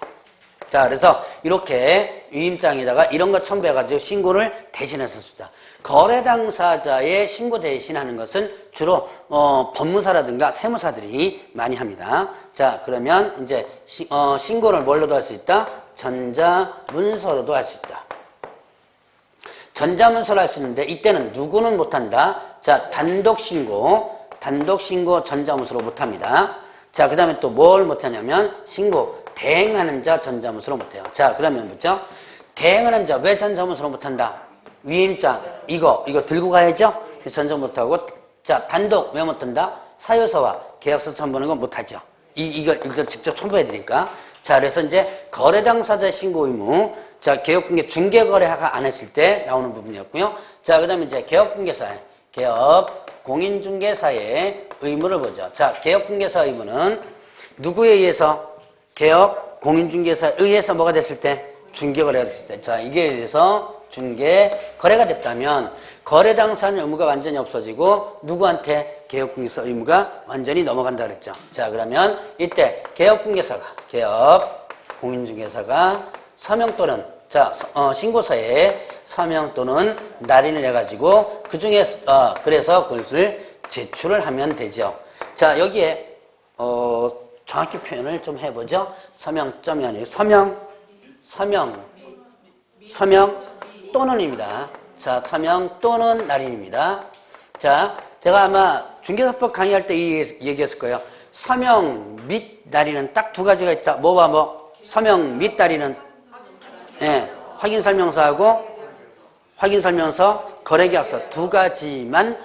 자, 그래서 이렇게 위임장에다가 이런 거 첨부해가지고 신고를 대신해서 쓰다. 거래 당사자의 신고 대신하는 것은 주로 법무사라든가 세무사들이 많이 합니다. 자, 그러면 이제 신고를 뭘로도 할 수 있다? 전자문서로도 할 수 있다. 전자문서로 할 수 있는데 이때는 누구는 못한다? 자, 단독신고 전자문서로 못합니다. 자, 그 다음에 또 뭘 못하냐면 신고 대행하는 자 전자문서로 못해요. 자, 그러면 뭐죠? 대행하는 자 왜 전자문서로 못한다? 위임장 이거 들고 가야죠? 전자 못하고. 자, 단독 왜 못한다? 사유서와 계약서 첨부하는 건 못하죠. 이걸 직접 첨부해 드리니까. 자, 그래서 이제 거래 당사자 신고 의무. 자, 개업공개 중개거래가 안 했을 때 나오는 부분이었고요. 자, 그 다음에 이제 개업공개사의 공인중개사의 의무를 보죠. 자, 개업공개사 의무는 누구에 의해서? 개업 공인중개사에 의해서 뭐가 됐을 때? 중개거래가 됐을 때. 자, 이게 의해서 중개거래가 됐다면 거래 당사자의 의무가 완전히 없어지고 누구한테? 개업공개사 의무가 완전히 넘어간다 그랬죠. 자, 그러면 이때 개업공개사가 공인중개사가 서명 또는 신고서에 서명 또는 날인을 해가지고 그 중에 그래서 그것을 제출을 하면 되죠. 자, 여기에 정확히 표현을 좀 해보죠. 서명점이 아니고 서명 또는입니다. 자, 서명 또는 날인입니다. 자, 제가 아마 중개사법 강의할 때 이 얘기했을 거예요. 서명 및 날인은 딱 두 가지가 있다. 뭐와 뭐? 서명 및 날인은 확인설명서하고 확인설명서, 거래계약서 두 가지만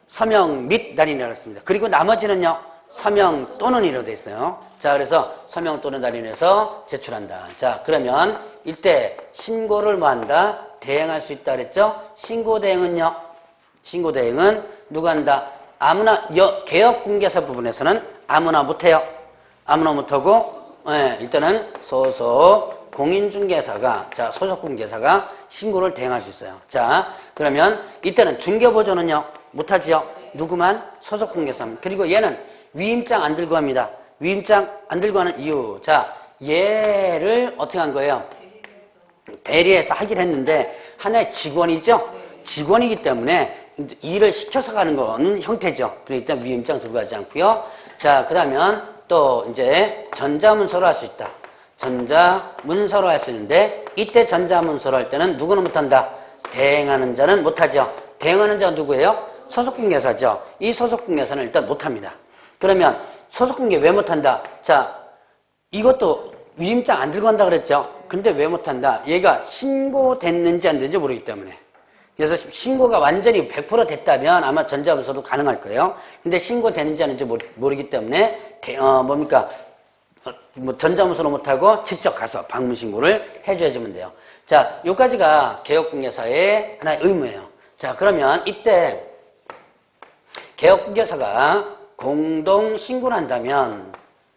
서명 및 날인이라고 했습니다. 그리고 나머지는요, 서명 또는 이로 되어 있어요. 자, 그래서 서명 또는 날인해서 제출한다. 자, 그러면 이때 신고를 뭐 한다? 대행할 수 있다 그랬죠? 신고 대행은요, 신고 대행은 누가 한다? 아무나, 개업공개사 부분에서는 아무나 못해요. 아무나 못하고, 일단은 소속 공인중개사가, 자, 소속 공개사가 신고를 대행할 수 있어요. 자, 그러면 이때는 중개보조는요, 못하지요? 누구만? 소속 공개사입니다. 그리고 얘는 위임장 안 들고 합니다. 위임장 안 들고 하는 이유. 자, 얘를 어떻게 한 거예요? 대리해서 하긴 했는데, 하나의 직원이죠? 직원이기 때문에 일을 시켜서 가는 거는 형태죠. 그러니까 일단 위임장 들고 가지 않고요. 자, 그 다음에 또 이제 전자문서로 할 수 있다. 전자문서로 할 수 있는데, 이때 전자문서로 할 때는 누구는 못한다? 대행하는 자는 못하죠. 대행하는 자가 누구예요? 소속공개사죠. 이 소속공개사는 일단 못합니다. 그러면 소속공개 왜 못한다? 자, 이것도 위임장 안 들고 한다 그랬죠. 근데 왜 못한다? 얘가 신고됐는지 안 됐는지 모르기 때문에. 그래서 신고가 완전히 100% 됐다면 아마 전자문서도 가능할 거예요. 근데 신고됐는지 안 됐는지 모르기 때문에 전자문서로 못하고 직접 가서 방문신고를 해줘야지면 돼요. 자, 요까지가 개업공개사의 하나의 의무예요. 자, 그러면 이때 개업공개사가 공동신고를 한다면,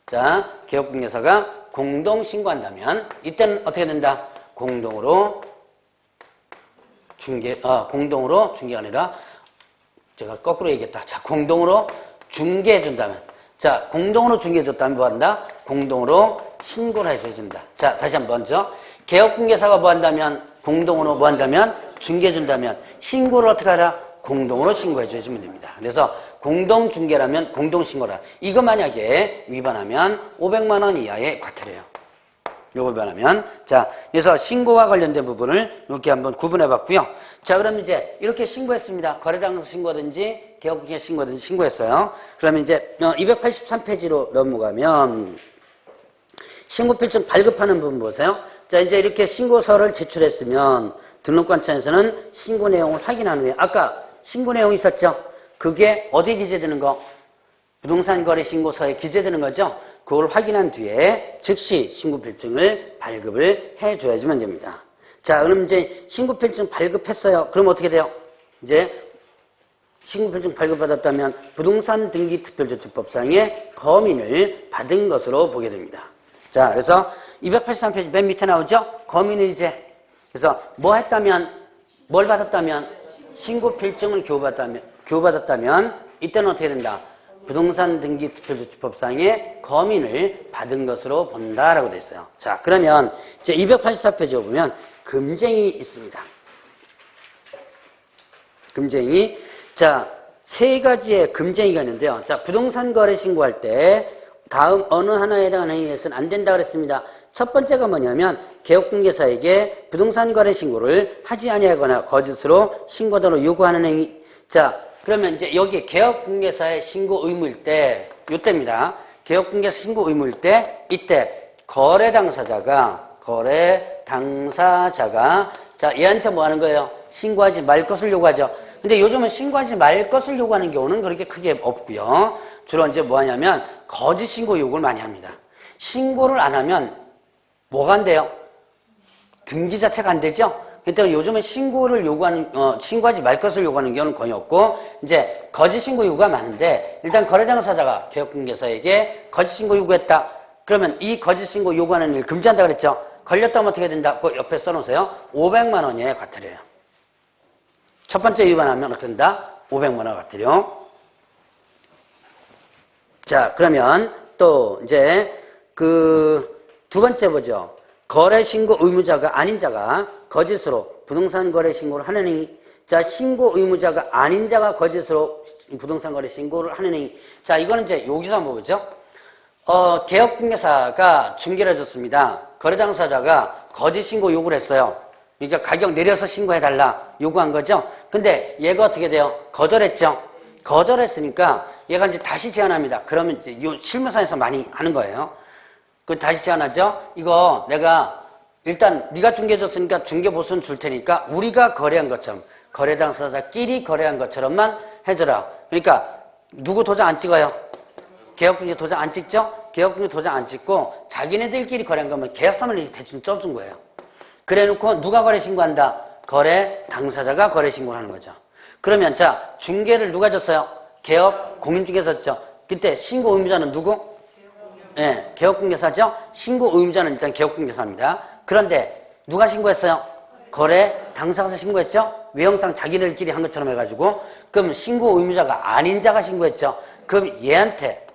자, 개업공개사가 공동신고한다면, 이때는 어떻게 된다? 공동으로 중개가 아니라, 제가 거꾸로 얘기했다. 자, 공동으로 중개해준다면, 자, 공동으로 중개해줬다면 뭐 한다? 공동으로 신고를 해줘준다. 자, 다시 한번 죠. 개업공개사가 뭐 한다면, 공동으로 뭐 한다면, 중개해준다면, 신고를 어떻게 하라? 공동으로 신고해주시면 됩니다. 그래서 공동중개라면 공동신고라. 이거 만약에 위반하면 500만 원 이하의 과태료예요. 요거 위반하면. 자, 그래서 신고와 관련된 부분을 이렇게 한번 구분해 봤고요. 자, 그럼 이제 이렇게 신고했습니다. 거래당사자 신고든지 개업공개 신고든지 신고했어요. 그러면 이제 283페이지로 넘어가면 신고필증 발급하는 부분 보세요. 자, 이제 이렇게 신고서를 제출했으면 등록관청에서는 신고 내용을 확인하는 거예요. 아까 신고 내용이 있었죠? 그게 어디에 기재되는 거? 부동산거래신고서에 기재되는 거죠? 그걸 확인한 뒤에 즉시 신고필증을 발급을 해줘야지만 됩니다. 자, 그럼 이제 신고필증 발급했어요. 그럼 어떻게 돼요? 이제 신고필증 발급받았다면 부동산등기특별조치법상의 검인을 받은 것으로 보게 됩니다. 자, 그래서 283페이지 맨 밑에 나오죠? 검인을 이제. 그래서 뭐 했다면, 뭘 받았다면, 신고필증을 교부받았다면 이때는 어떻게 된다? 부동산 등기 특별조치법상의 검인을 받은 것으로 본다라고 되어 있어요. 자, 그러면 이제 284페이지에 보면 금쟁이 있습니다. 금쟁이. 자, 세 가지의 금쟁이가 있는데요. 자, 부동산 거래 신고할 때 다음 어느 하나에 해당하는 행위에서는 안 된다 그랬습니다. 첫 번째가 뭐냐면 개업공개사에게 부동산 거래 신고를 하지 아니하거나 거짓으로 신고도로 요구하는 행위. 자, 그러면 이제 여기 개업공개사의 신고 의무일 때 요때입니다. 개업공개사 신고 의무일 때 이때 거래 당사자가 자, 얘한테 뭐 하는 거예요? 신고하지 말 것을 요구하죠. 근데 요즘은 신고하지 말 것을 요구하는 경우는 그렇게 크게 없고요. 주로 이제 뭐 하냐면 거짓 신고 요구를 많이 합니다. 신고를 안 하면 뭐가 안 돼요? 등기 자체가 안 되죠? 그때 요즘은 신고를 요구하는, 신고하지 말 것을 요구하는 경우는 거의 없고, 이제 거짓 신고 요구가 많은데, 일단 거래 당사자가 개업공개사에게 거짓 신고 요구했다. 그러면 이 거짓 신고 요구하는 일 금지한다 그랬죠? 걸렸다면 어떻게 된다? 그 옆에 써놓으세요. 500만 원에 과태료예요. 첫 번째 위반하면 어떻게 된다? 500만 원 과태료. 자, 그러면 또 이제 두 번째 보죠. 거래 신고 의무자가 아닌 자가 거짓으로 부동산 거래 신고를 하는 행위. 자, 신고 의무자가 아닌 자가 거짓으로 부동산 거래 신고를 하는 행위. 자, 이거는 이제 여기서 한번 보죠. 개업공개사가 중개를 해줬습니다. 거래 당사자가 거짓 신고 요구를 했어요. 그러니까 가격 내려서 신고해달라 요구한 거죠. 근데 얘가 어떻게 돼요? 거절했죠. 거절했으니까 얘가 이제 다시 제안합니다. 그러면 이제 요 실무상에서 많이 하는 거예요. 그 다시 제안하죠. 이거 내가 일단 네가 중개해줬으니까 중개보수는 줄 테니까 우리가 거래한 것처럼 거래 당사자끼리 거래한 것처럼만 해줘라. 그러니까 누구 도장 안 찍어요? 개업공개 도장 안 찍죠? 개업공개 도장 안 찍고 자기네들끼리 거래한 거면 계약서를 대충 써준 거예요. 그래놓고 누가 거래 신고한다? 거래 당사자가 거래 신고를 하는 거죠. 그러면 자, 중개를 누가 줬어요? 개업 공인중개사 줬죠. 그때 신고 의무자는 누구? 네, 개업공개사죠. 신고 의무자는 일단 개업공개사입니다. 그런데 누가 신고했어요? 거래 당사자가 신고했죠. 외형상 자기들끼리 한 것처럼 해가지고 그럼 신고 의무자가 아닌 자가 신고했죠. 그럼 얘한테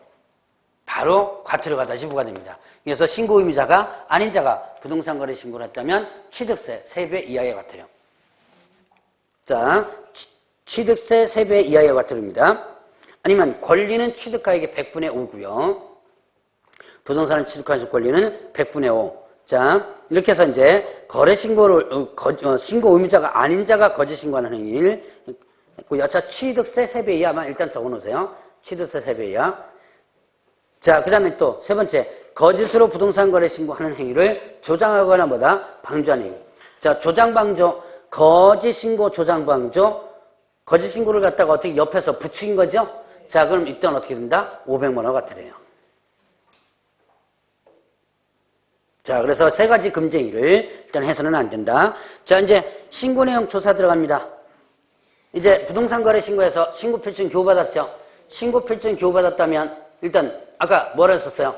바로 과태료가 다시 부과됩니다. 그래서 신고 의무자가 아닌 자가 부동산 거래 신고를 했다면 취득세 3배 이하의 과태료. 자, 취득세 3배 이하의 과태료입니다. 아니면 권리는 취득가액의 100분의 5고요. 부동산을 취득할 권리는 100분의 5. 자, 이렇게 해서 이제 거래 신고를 신고 의무자가 아닌 자가 거짓 신고하는 행위를 했고요. 자, 취득세 3배 이하만 일단 적어 놓으세요. 취득세 3배 이하. 자, 그다음에 또 세 번째, 거짓으로 부동산 거래 신고하는 행위를 조장하거나 뭐다? 방조하는 행위. 자, 조장 방조, 거짓 신고 조장 방조, 거짓 신고를 갖다가 어떻게 옆에서 부추긴 거죠? 자, 그럼 이때는 어떻게 된다? 500만 원 과태료예요. 자, 그래서 세 가지 금쟁이를 일단 해서는 안 된다. 자, 이제 신고 내용 조사 들어갑니다. 이제 부동산 거래 신고해서 신고 필증 교부받았죠? 신고 필증 교부받았다면 일단 아까 뭐라 했었어요?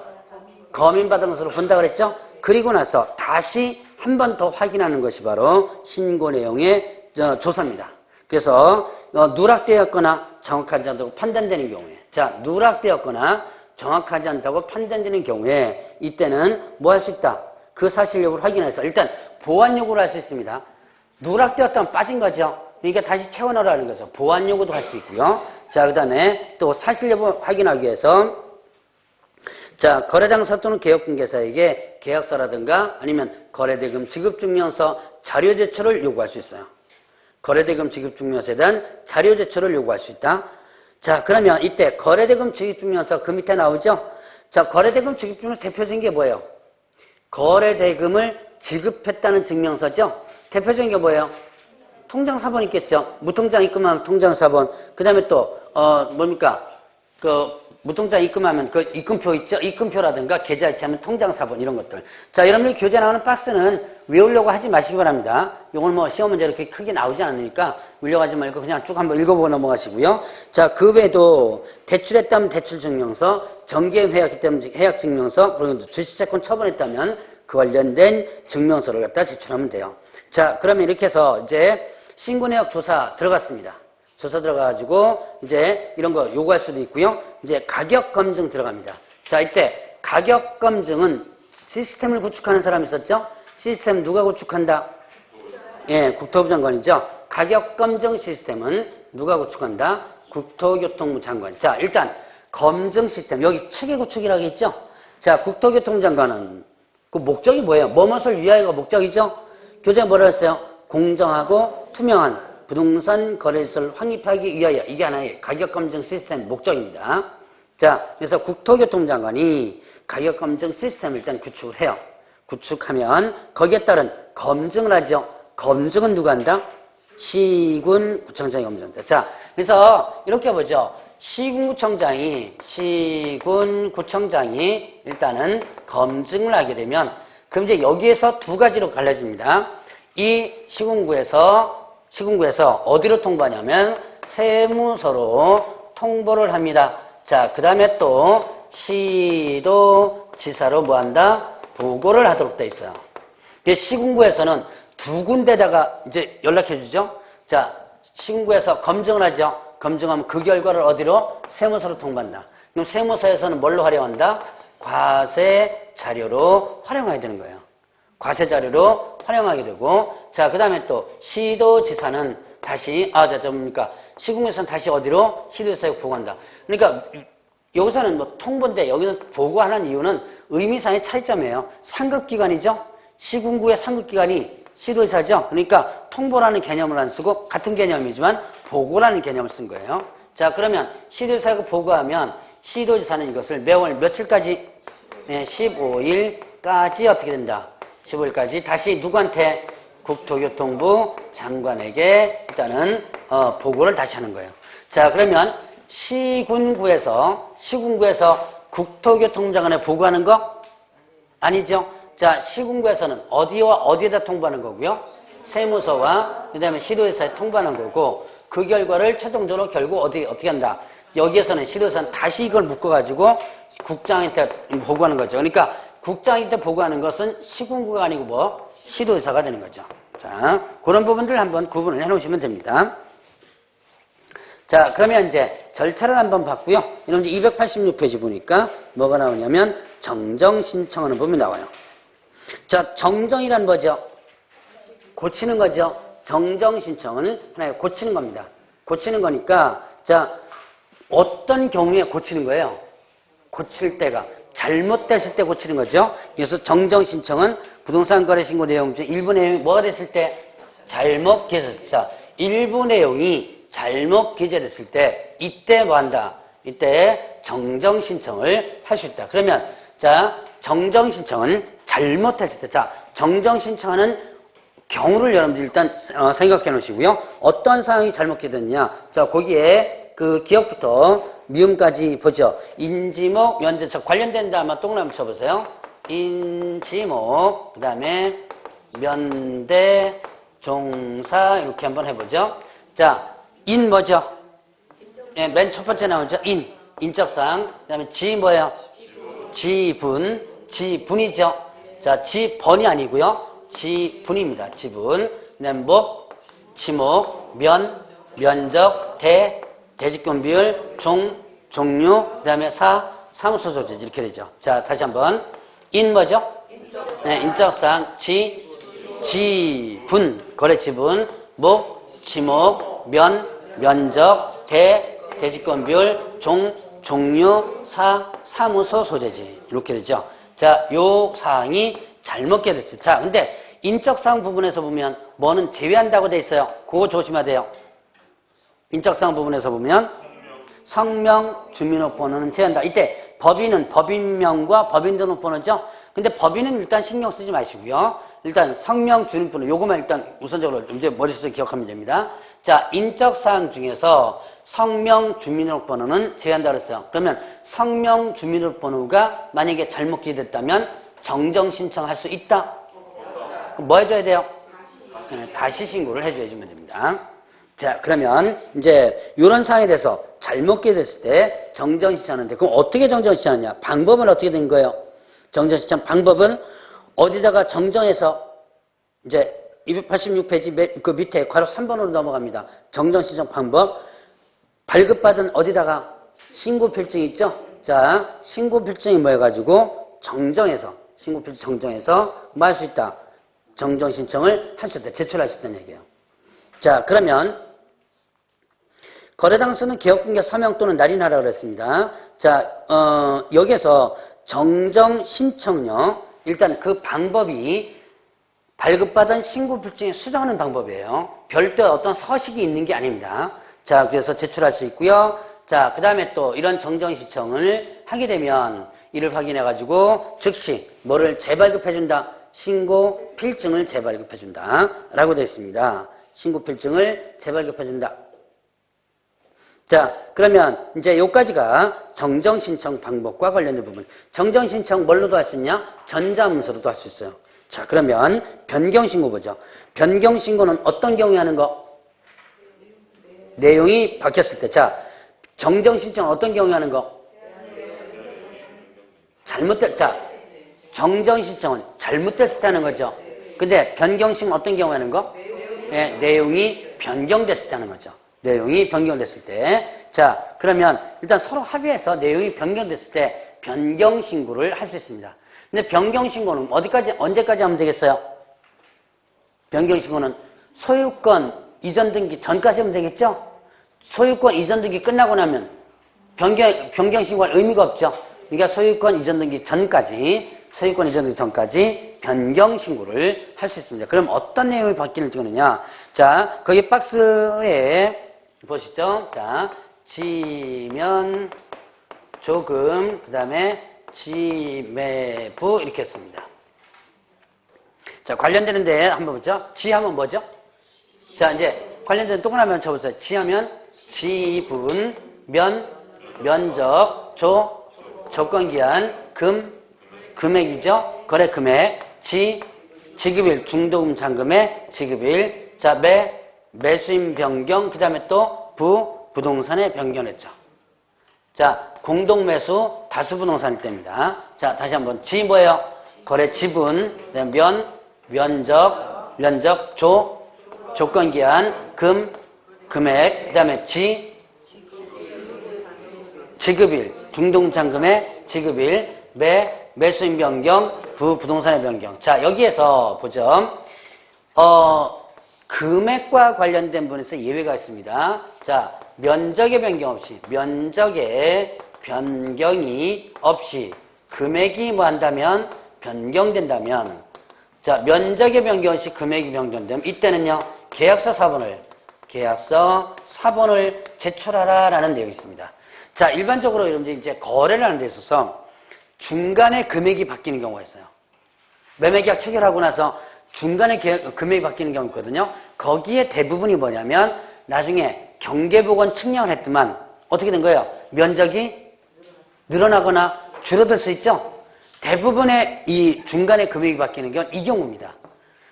검인 받은 것으로 본다 그랬죠? 그리고 나서 다시 한 번 더 확인하는 것이 바로 신고 내용의 조사입니다. 그래서 누락되었거나 정확하지 않다고 판단되는 경우에, 자, 누락되었거나 정확하지 않다고 판단되는 경우에 이때는 뭐 할 수 있다? 그 사실 여부를 확인해서 일단 보완 요구를 할 수 있습니다. 누락되었다면 빠진 거죠. 그러니까 다시 채워넣으라는 거죠. 보완 요구도 할 수 있고요. 자, 그 다음에 또 사실 여부 확인하기 위해서 자, 거래당사 또는 개업공개사에게 계약서라든가 아니면 거래대금 지급증명서 자료 제출을 요구할 수 있어요. 거래대금 지급증명서에 대한 자료 제출을 요구할 수 있다. 자, 그러면 이때 거래대금 지급증명서 그 밑에 나오죠? 자, 거래대금 지급증명서 대표적인 게 뭐예요? 거래대금을 지급했다는 증명서죠? 대표적인 게 뭐예요? 통장사본 있겠죠? 무통장 입금하면 통장사본. 그 다음에 또, 뭡니까? 무통장 입금하면 그 입금표 있죠? 입금표라든가 계좌 이체하면 통장사본 이런 것들. 자, 여러분들이 교재 나오는 박스는 외우려고 하지 마시기 바랍니다. 이걸 뭐 시험 문제 이렇게 크게 나오지 않으니까 울려고 하지 말고 그냥 쭉 한번 읽어보고 넘어가시고요. 자, 그 외에도 대출했다면 대출증명서, 정기예금 해약했다면 해약증명서, 그리고 주식채권 처분했다면 그 관련된 증명서를 갖다 제출하면 돼요. 자, 그러면 이렇게 해서 이제 신고내역 조사 들어갔습니다. 조사 들어가가지고 이제 이런 거 요구할 수도 있고요. 이제 가격 검증 들어갑니다. 자, 이때 가격 검증은 시스템을 구축하는 사람이 있었죠? 시스템 누가 구축한다? 예, 국토부 장관이죠. 가격 검증 시스템은 누가 구축한다? 국토교통부 장관. 자, 일단 검증 시스템 여기 체계 구축이라고 있죠? 자, 국토교통부 장관은 그 목적이 뭐예요? 뭐뭇을 위하여가 목적이죠? 교재에 뭐라 했어요? 공정하고 투명한 부동산 거래시설 확립하기 위하여. 이게 하나의 가격검증 시스템 목적입니다. 자, 그래서 국토교통부 장관이 가격검증 시스템을 일단 구축을 해요. 구축하면 거기에 따른 검증을 하죠. 검증은 누가 한다? 시군구청장이 검증한다. 자, 그래서 이렇게 보죠. 시군구청장이 일단은 검증을 하게 되면 그럼 이제 여기에서 두 가지로 갈라집니다. 이 시군구에서 어디로 통보하냐면 세무서로 통보를 합니다. 자, 그 다음에 또 시도지사로 뭐한다? 보고를 하도록 돼 있어요. 시군구에서는 두 군데다가 이제 연락해 주죠. 자, 시군구에서 검증을 하죠. 검증하면 그 결과를 어디로? 세무서로 통보한다. 그럼 세무서에서는 뭘로 활용한다? 과세 자료로 활용해야 되는 거예요. 과세 자료로 활용하게 되고, 자, 그 다음에 또 시도지사는 다시, 시군구에서는 다시 어디로? 시도지사에 보고한다. 그러니까 여기서는 뭐 통보인데 여기는 보고하는 이유는 의미상의 차이점이에요. 상급기관이죠? 시군구의 상급기관이 시도지사죠? 그러니까 통보라는 개념을 안 쓰고 같은 개념이지만 보고라는 개념을 쓴 거예요. 자, 그러면 시도지사가 보고하면 시도지사는 이것을 매월 며칠까지? 네, 15일까지 어떻게 된다? 15일까지 다시 누구한테? 국토교통부 장관에게 일단은 보고를 다시 하는 거예요. 자, 그러면 시군구에서 국토교통부 장관에 보고하는 거? 아니죠. 자, 시군구에서는 어디와 어디에다 통보하는 거고요? 세무서와 그 다음에 시도지사에 통보하는 거고, 그 결과를 최종적으로 결국 어떻게 한다? 여기에서는 시도지사는 다시 이걸 묶어가지고 국장한테 보고하는 거죠. 그러니까 국장한테 보고하는 것은 시군구가 아니고 뭐? 시도지사가 되는 거죠. 자, 그런 부분들 한번 구분을 해 놓으시면 됩니다. 자, 그러면 이제 절차를 한번 봤고요. 이런 이제 286페이지 보니까 뭐가 나오냐면 정정 신청하는 부분이 나와요. 자, 정정이란 뭐죠? 고치는 거죠. 정정 신청은 하나의 고치는 겁니다. 고치는 거니까, 자, 어떤 경우에 고치는 거예요? 고칠 때가 잘못됐을 때 고치는 거죠. 그래서 정정 신청은 부동산 거래 신고 내용 중 일부 내용이 뭐가 됐을 때? 잘못 기재됐을 때. 자, 일부 내용이 잘못 기재됐을 때 이때 뭐 한다? 이때 정정 신청을 할 수 있다. 그러면 자, 정정 신청은 잘못했을 때, 자, 정정 신청하는 경우를 여러분들 일단 생각해 놓으시고요. 어떤 사항이 잘못 기재됐냐? 자, 거기에 그 기억부터 미음까지 보죠. 인지목, 면제처 관련된 다음에 동그라미 쳐보세요. 인지목, 그 다음에 면대, 종사 이렇게 한번 해보죠. 자, 인 뭐죠? 예, 맨 첫 번째 나오죠. 인적사항. 그 다음에 지 뭐예요? 지분, 지분이죠. 자, 지번이 아니고요. 지분입니다. 지분. 그 다음에 목, 지목, 면적, 대직권 비율, 종류, 그 다음에 사무소 소재 이렇게 되죠. 자, 다시 한번. 인 뭐죠? 네, 인적사항, 지분, 거래 지분, 목, 지목, 면적, 대직권 비율, 종류, 사무소 소재지. 이렇게 되죠. 자, 요 사항이 잘못 기재됐죠. 자, 근데 인적사항 부분에서 보면 뭐는 제외한다고 돼 있어요. 그거 조심해야 돼요. 인적사항 부분에서 보면 성명, 주민등록번호는 제외한다. 이때 법인은 법인명과 법인등록번호죠. 근데 법인은 일단 신경 쓰지 마시고요. 일단 성명, 주민번호 요거만 일단 우선적으로 이제 머릿속에 기억하면 됩니다. 자, 인적사항 중에서 성명, 주민등록번호는 제외한다 그랬어요. 그러면 성명, 주민등록번호가 만약에 잘못 기재됐다면 정정 신청할 수 있다. 그럼 뭐 해줘야 돼요? 다시 신고를 해줘야지면 됩니다. 자, 그러면 이제 이런 사항에 대해서 잘못 기재됐을 때 정정 신청하는데 그럼 어떻게 정정 신청하냐? 방법은 어떻게 된 거예요? 정정 신청 방법은 어디다가 정정해서 이제 286페이지 그 밑에 괄호 3번으로 넘어갑니다. 정정 신청 방법. 발급받은 어디다가 신고필증 있죠? 자, 신고필증이 뭐해가지고 신고필증 정정해서 뭐 할 수 있다? 정정 신청을 할 수 있다. 제출할 수 있다는 얘기예요. 자, 그러면 거래당수는 개업공개 서명 또는 날인하라고 그랬습니다. 자, 여기서 정정 신청요. 일단 그 방법이 발급받은 신고필증에 수정하는 방법이에요. 별도의 어떤 서식이 있는 게 아닙니다. 자, 그래서 제출할 수 있고요. 자, 그 다음에 또 이런 정정 신청을 하게 되면 이를 확인해가지고 즉시 뭐를 재발급해준다? 신고필증을 재발급해준다. 라고 되어 있습니다. 신고필증을 재발급해준다. 자, 그러면 이제 요까지가 정정신청 방법과 관련된 부분. 정정신청 뭘로도 할 수 있냐? 전자문서로도 할 수 있어요. 자, 그러면 변경신고 보죠. 변경신고는 어떤 경우에 하는 거? 내용이 바뀌었을 때. 자, 정정신청은 어떤 경우에 하는 거? 자, 정정신청은 잘못됐을 때 하는 거죠. 근데 변경신고는 어떤 경우에 하는 거? 네, 내용이 변경됐을 때 하는 거죠. 내용이 변경됐을 때. 자, 그러면 일단 서로 합의해서 내용이 변경됐을 때 변경신고를 할 수 있습니다. 근데 변경신고는 언제까지 하면 되겠어요? 변경신고는 소유권 이전 등기 전까지 하면 되겠죠? 소유권 이전 등기 끝나고 나면 변경신고할 의미가 없죠? 그러니까 소유권 이전 등기 전까지 변경신고를 할 수 있습니다. 그럼 어떤 내용이 바뀌는지 거느냐? 자, 거기 박스에 보시죠. 자, 지면, 조금, 그 다음에 지매부 이렇게 했습니다. 자, 관련되는데 한번 보죠. 지하면 뭐죠? 자, 이제 관련된 동그라미 쳐보세요. 지하면 지분, 면적, 조건기한, 금액이죠. 거래 금액, 지급일, 중도금 잔금의 지급일. 자, 매수인 변경, 그 다음에 또 부동산의 변경했죠. 자, 공동매수, 다수부동산일 때입니다. 자, 다시 한번. 뭐예요? 거래 지분, 면적, 조건기한, 금액, 그 다음에 지급일, 중동잔금의 지급일, 매수인 변경, 부동산의 변경. 자, 여기에서 보죠. 금액과 관련된 부분에서 예외가 있습니다. 자, 면적의 변경이 없이 금액이 뭐 한다면 변경된다면, 자, 면적의 변경 없이 금액이 변경되면 이때는요, 계약서 사본을 제출하라라는 내용이 있습니다. 자, 일반적으로 여러분들 이제 거래를 하는 데 있어서 중간에 금액이 바뀌는 경우가 있어요. 매매계약 체결하고 나서 중간에 금액이 바뀌는 경우가 있거든요. 거기에 대부분이 뭐냐면 나중에 경계복원 측량을 했더만 어떻게 된 거예요? 면적이 늘어나거나 줄어들 수 있죠? 대부분의 이 중간에 금액이 바뀌는 경우는 이 경우입니다.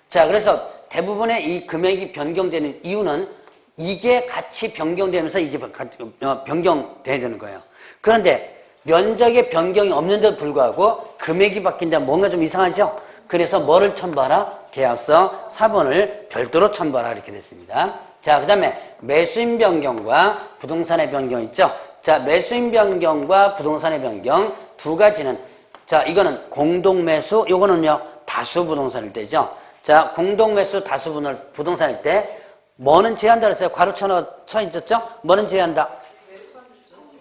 자, 그래서 대부분의 이 금액이 변경되는 이유는 이게 같이 변경되면서 이게 변경돼야 되는 거예요. 그런데 면적의 변경이 없는데도 불구하고 금액이 바뀐다면 뭔가 좀 이상하죠? 그래서 뭐를 첨부하라? 계약서 사본을 별도로 첨부하라 이렇게 됐습니다. 자, 그 다음에 매수인 변경과 부동산의 변경 있죠? 자, 매수인 변경과 부동산의 변경 두 가지는, 자, 이거는 공동매수, 요거는요 다수부동산일 때죠. 자, 공동매수 다수부동산일 때 뭐는 제한다 그랬어요? 괄호 쳐 있었죠? 뭐는 제한다?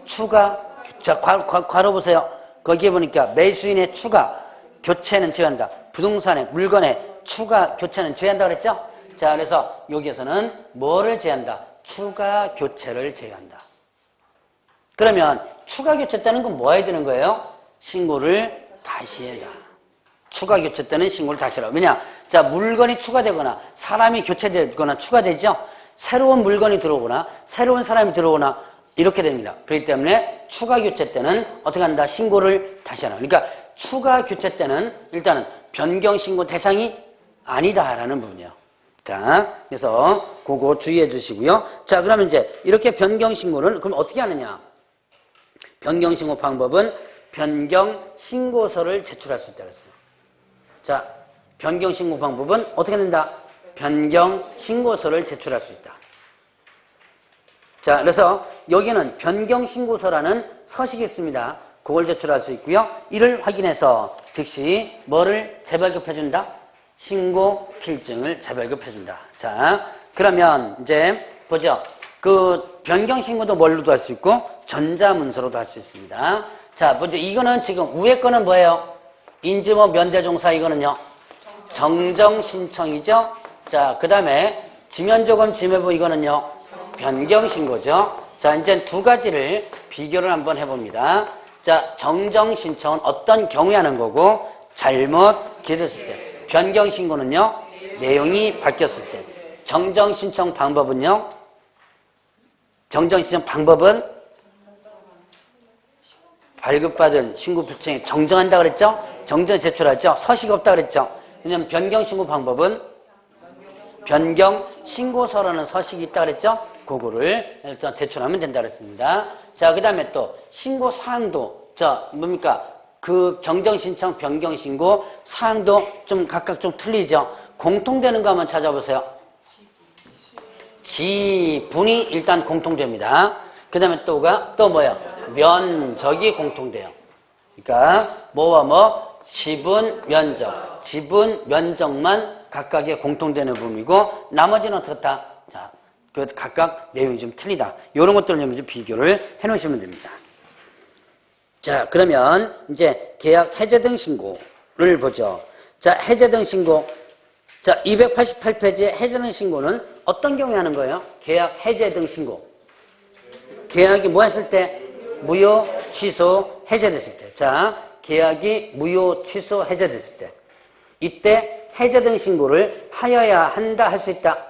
추가. 자, 괄호 보세요. 거기에 보니까 매수인의 추가, 교체는 제한다. 부동산의 물건의 추가, 교체는 제한다 그랬죠? 자, 그래서 여기에서는 뭐를 제한다? 추가 교체를 제한다. 그러면 추가 교체 때는 건 뭐 해야 되는 거예요? 신고를 다시 해라. 추가 교체 때는 신고를 다시 하라. 왜냐? 자, 물건이 추가되거나 사람이 교체되거나 추가되죠? 새로운 물건이 들어오거나 새로운 사람이 들어오거나 이렇게 됩니다. 그렇기 때문에 추가 교체 때는 어떻게 한다? 신고를 다시 하라. 그러니까 추가 교체 때는 일단은 변경 신고 대상이 아니다라는 부분이에요. 자, 그래서 그거 주의해 주시고요. 자, 그러면 이제 이렇게 변경 신고를 그럼 어떻게 하느냐? 변경 신고 방법은 변경 신고서를 제출할 수 있다고 했어요. 자, 변경 신고 방법은 어떻게 된다? 변경 신고서를 제출할 수 있다. 자, 그래서 여기는 변경신고서라는 서식이 있습니다. 그걸 제출할 수 있고요. 이를 확인해서 즉시 뭐를 재발급해준다? 신고 필증을 재발급해준다. 자, 그러면 이제 보죠. 그 변경신고도 뭘로도 할 수 있고 전자문서로도 할 수 있습니다. 자, 먼저 이거는 지금 위에 거는 뭐예요? 인증업 면대종사 이거는요. 정정신청이죠. 자, 그 다음에 지면조금 지매부 이거는요. 변경신고죠. 자, 이제 두 가지를 비교를 한번 해봅니다. 자, 정정신청은 어떤 경우에 하는 거고 잘못 기재했을 때. 변경신고는요. 내용이 바뀌었을 때. 정정신청 방법은요. 정정신청 방법은 발급받은 신고필증에 정정한다 그랬죠? 정정 제출하죠? 서식 없다 그랬죠? 왜냐면 변경신고 방법은 변경신고서라는 서식이 있다 그랬죠? 그거를 일단 제출하면 된다 그랬습니다. 자, 그 다음에 또 신고사항도, 뭡니까? 그 정정신청, 변경신고 사항도 좀 각각 좀 틀리죠? 공통되는 거 한번 찾아보세요. 지분이 일단 공통됩니다. 그 다음에 또 뭐야? 면적이 공통돼요. 그러니까 뭐와 뭐? 지분, 면적. 지분, 면적만 각각의 공통되는 부분이고 나머지는 어떻다? 자, 그 각각 내용이 좀 틀리다. 이런 것들을 좀 비교를 해 놓으시면 됩니다. 자, 그러면 이제 계약 해제 등 신고를 보죠. 자, 해제 등 신고. 자, 288페이지의 해제 등 신고는 어떤 경우에 하는 거예요? 계약 해제 등 신고. 계약이 뭐 했을 때? 무효, 취소, 해제됐을 때. 자, 계약이 무효, 취소, 해제됐을 때. 이때 해제 등 신고를 하여야 한다, 할 수 있다?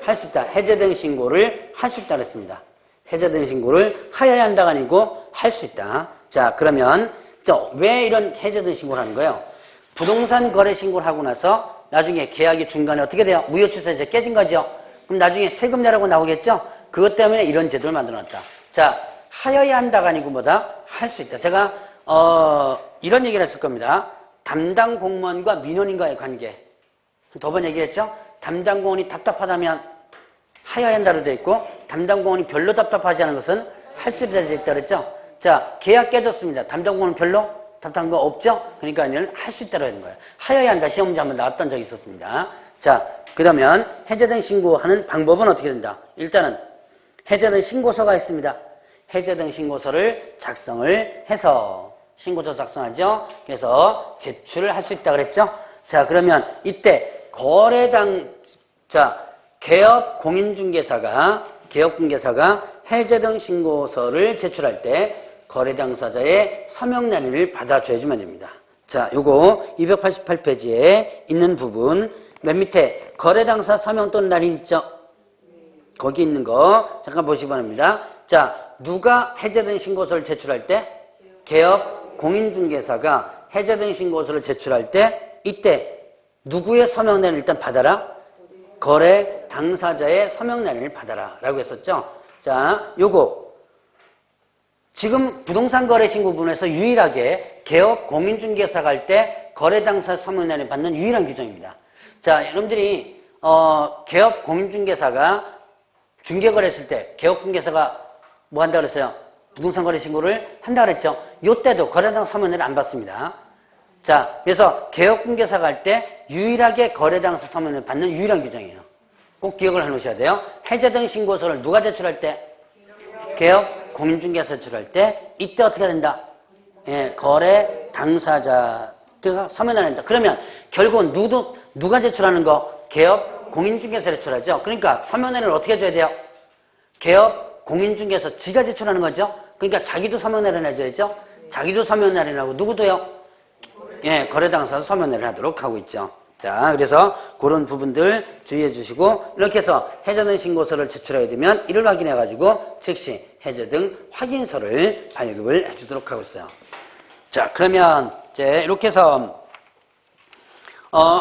할 수 있다. 해제 등 신고를 할 수 있다 그랬습니다. 해제 등 신고를 하여야 한다가 아니고 할 수 있다. 자, 그러면 왜 이런 해제 등 신고를 하는 거예요? 부동산 거래 신고를 하고 나서 나중에 계약이 중간에 어떻게 돼요? 무효, 취소, 해제 깨진 거죠? 그럼 나중에 세금 내라고 나오겠죠? 그것 때문에 이런 제도를 만들어놨다. 자, 하여야 한다가 아니고 뭐다? 할 수 있다. 제가 이런 얘기를 했을 겁니다. 담당 공무원과 민원인과의 관계. 두 번 얘기했죠? 담당 공무원이 답답하다면 하여야 한다로 돼 있고 담당 공무원이 별로 답답하지 않은 것은 할 수 있다 돼 있다 그랬죠? 자, 계약 깨졌습니다. 담당 공무원은 별로 답답한 거 없죠? 그러니까 이는 할 수 있다고 하는 거예요. 하여야 한다. 시험 문제 한번 나왔던 적이 있었습니다. 자, 그러면 해제등 신고하는 방법은 어떻게 된다? 일단은 해제등 신고서가 있습니다. 해제등 신고서를 작성을 해서 신고서 작성하죠. 그래서 제출을 할 수 있다 그랬죠. 자, 그러면 이때 개업 공인중개사가 해제등 신고서를 제출할 때 거래 당사자의 서명 난인을 받아줘야지만 됩니다. 자, 요거 288페이지에 있는 부분 맨 밑에 거래 당사 서명 또는 날인 있죠? 거기 있는 거 잠깐 보시기 바랍니다. 자, 누가 해제등 신고서를 제출할 때? 개업 공인중개사가 해제등 신고서를 제출할 때 이때 누구의 서명란을 일단 받아라? 거래 당사자의 서명란을 받아라 라고 했었죠. 자, 요거 지금 부동산 거래 신고 부분에서 유일하게 개업 공인중개사가 할 때 거래 당사 서명란을 받는 유일한 규정입니다. 자, 여러분들이 개업 공인중개사가 중개거래 했을 때 개업공개사가 뭐 한다 그랬어요? 부동산 거래 신고를 한다 그랬죠. 요때도 거래당 서면을 안 받습니다. 자, 그래서 개업공개사가 할 때 유일하게 거래당사 서면을 받는 유일한 규정이에요. 꼭 기억을 해놓으셔야 돼요. 해제등 신고서를 누가 제출할 때? 개업 공인중개사 제출할 때 이때 어떻게 된다? 예, 거래 당사자가 서면을 한다. 그러면 결국은 누가 제출하는 거? 개업 공인중개사 제출하죠. 그러니까 서면을 어떻게 해줘야 돼요? 개업 공인중개사 지가 제출하는 거죠. 그러니까 자기도 서면을 해줘야죠. 자기도 서면을 하고 누구도요? 예, 거래 당사자 서면을 하도록 하고 있죠. 자, 그래서 그런 부분들 주의해 주시고 이렇게 해서 해제등 신고서를 제출하게 되면 이를 확인해 가지고 즉시 해제등 확인서를 발급을 해주도록 하고 있어요. 자, 그러면 이제 이렇게 해서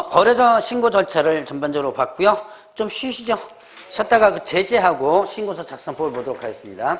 거래자 신고 절차를 전반적으로 봤고요. 좀 쉬시죠. 쉬었다가 그 제재하고 신고서 작성법을 보도록 하겠습니다.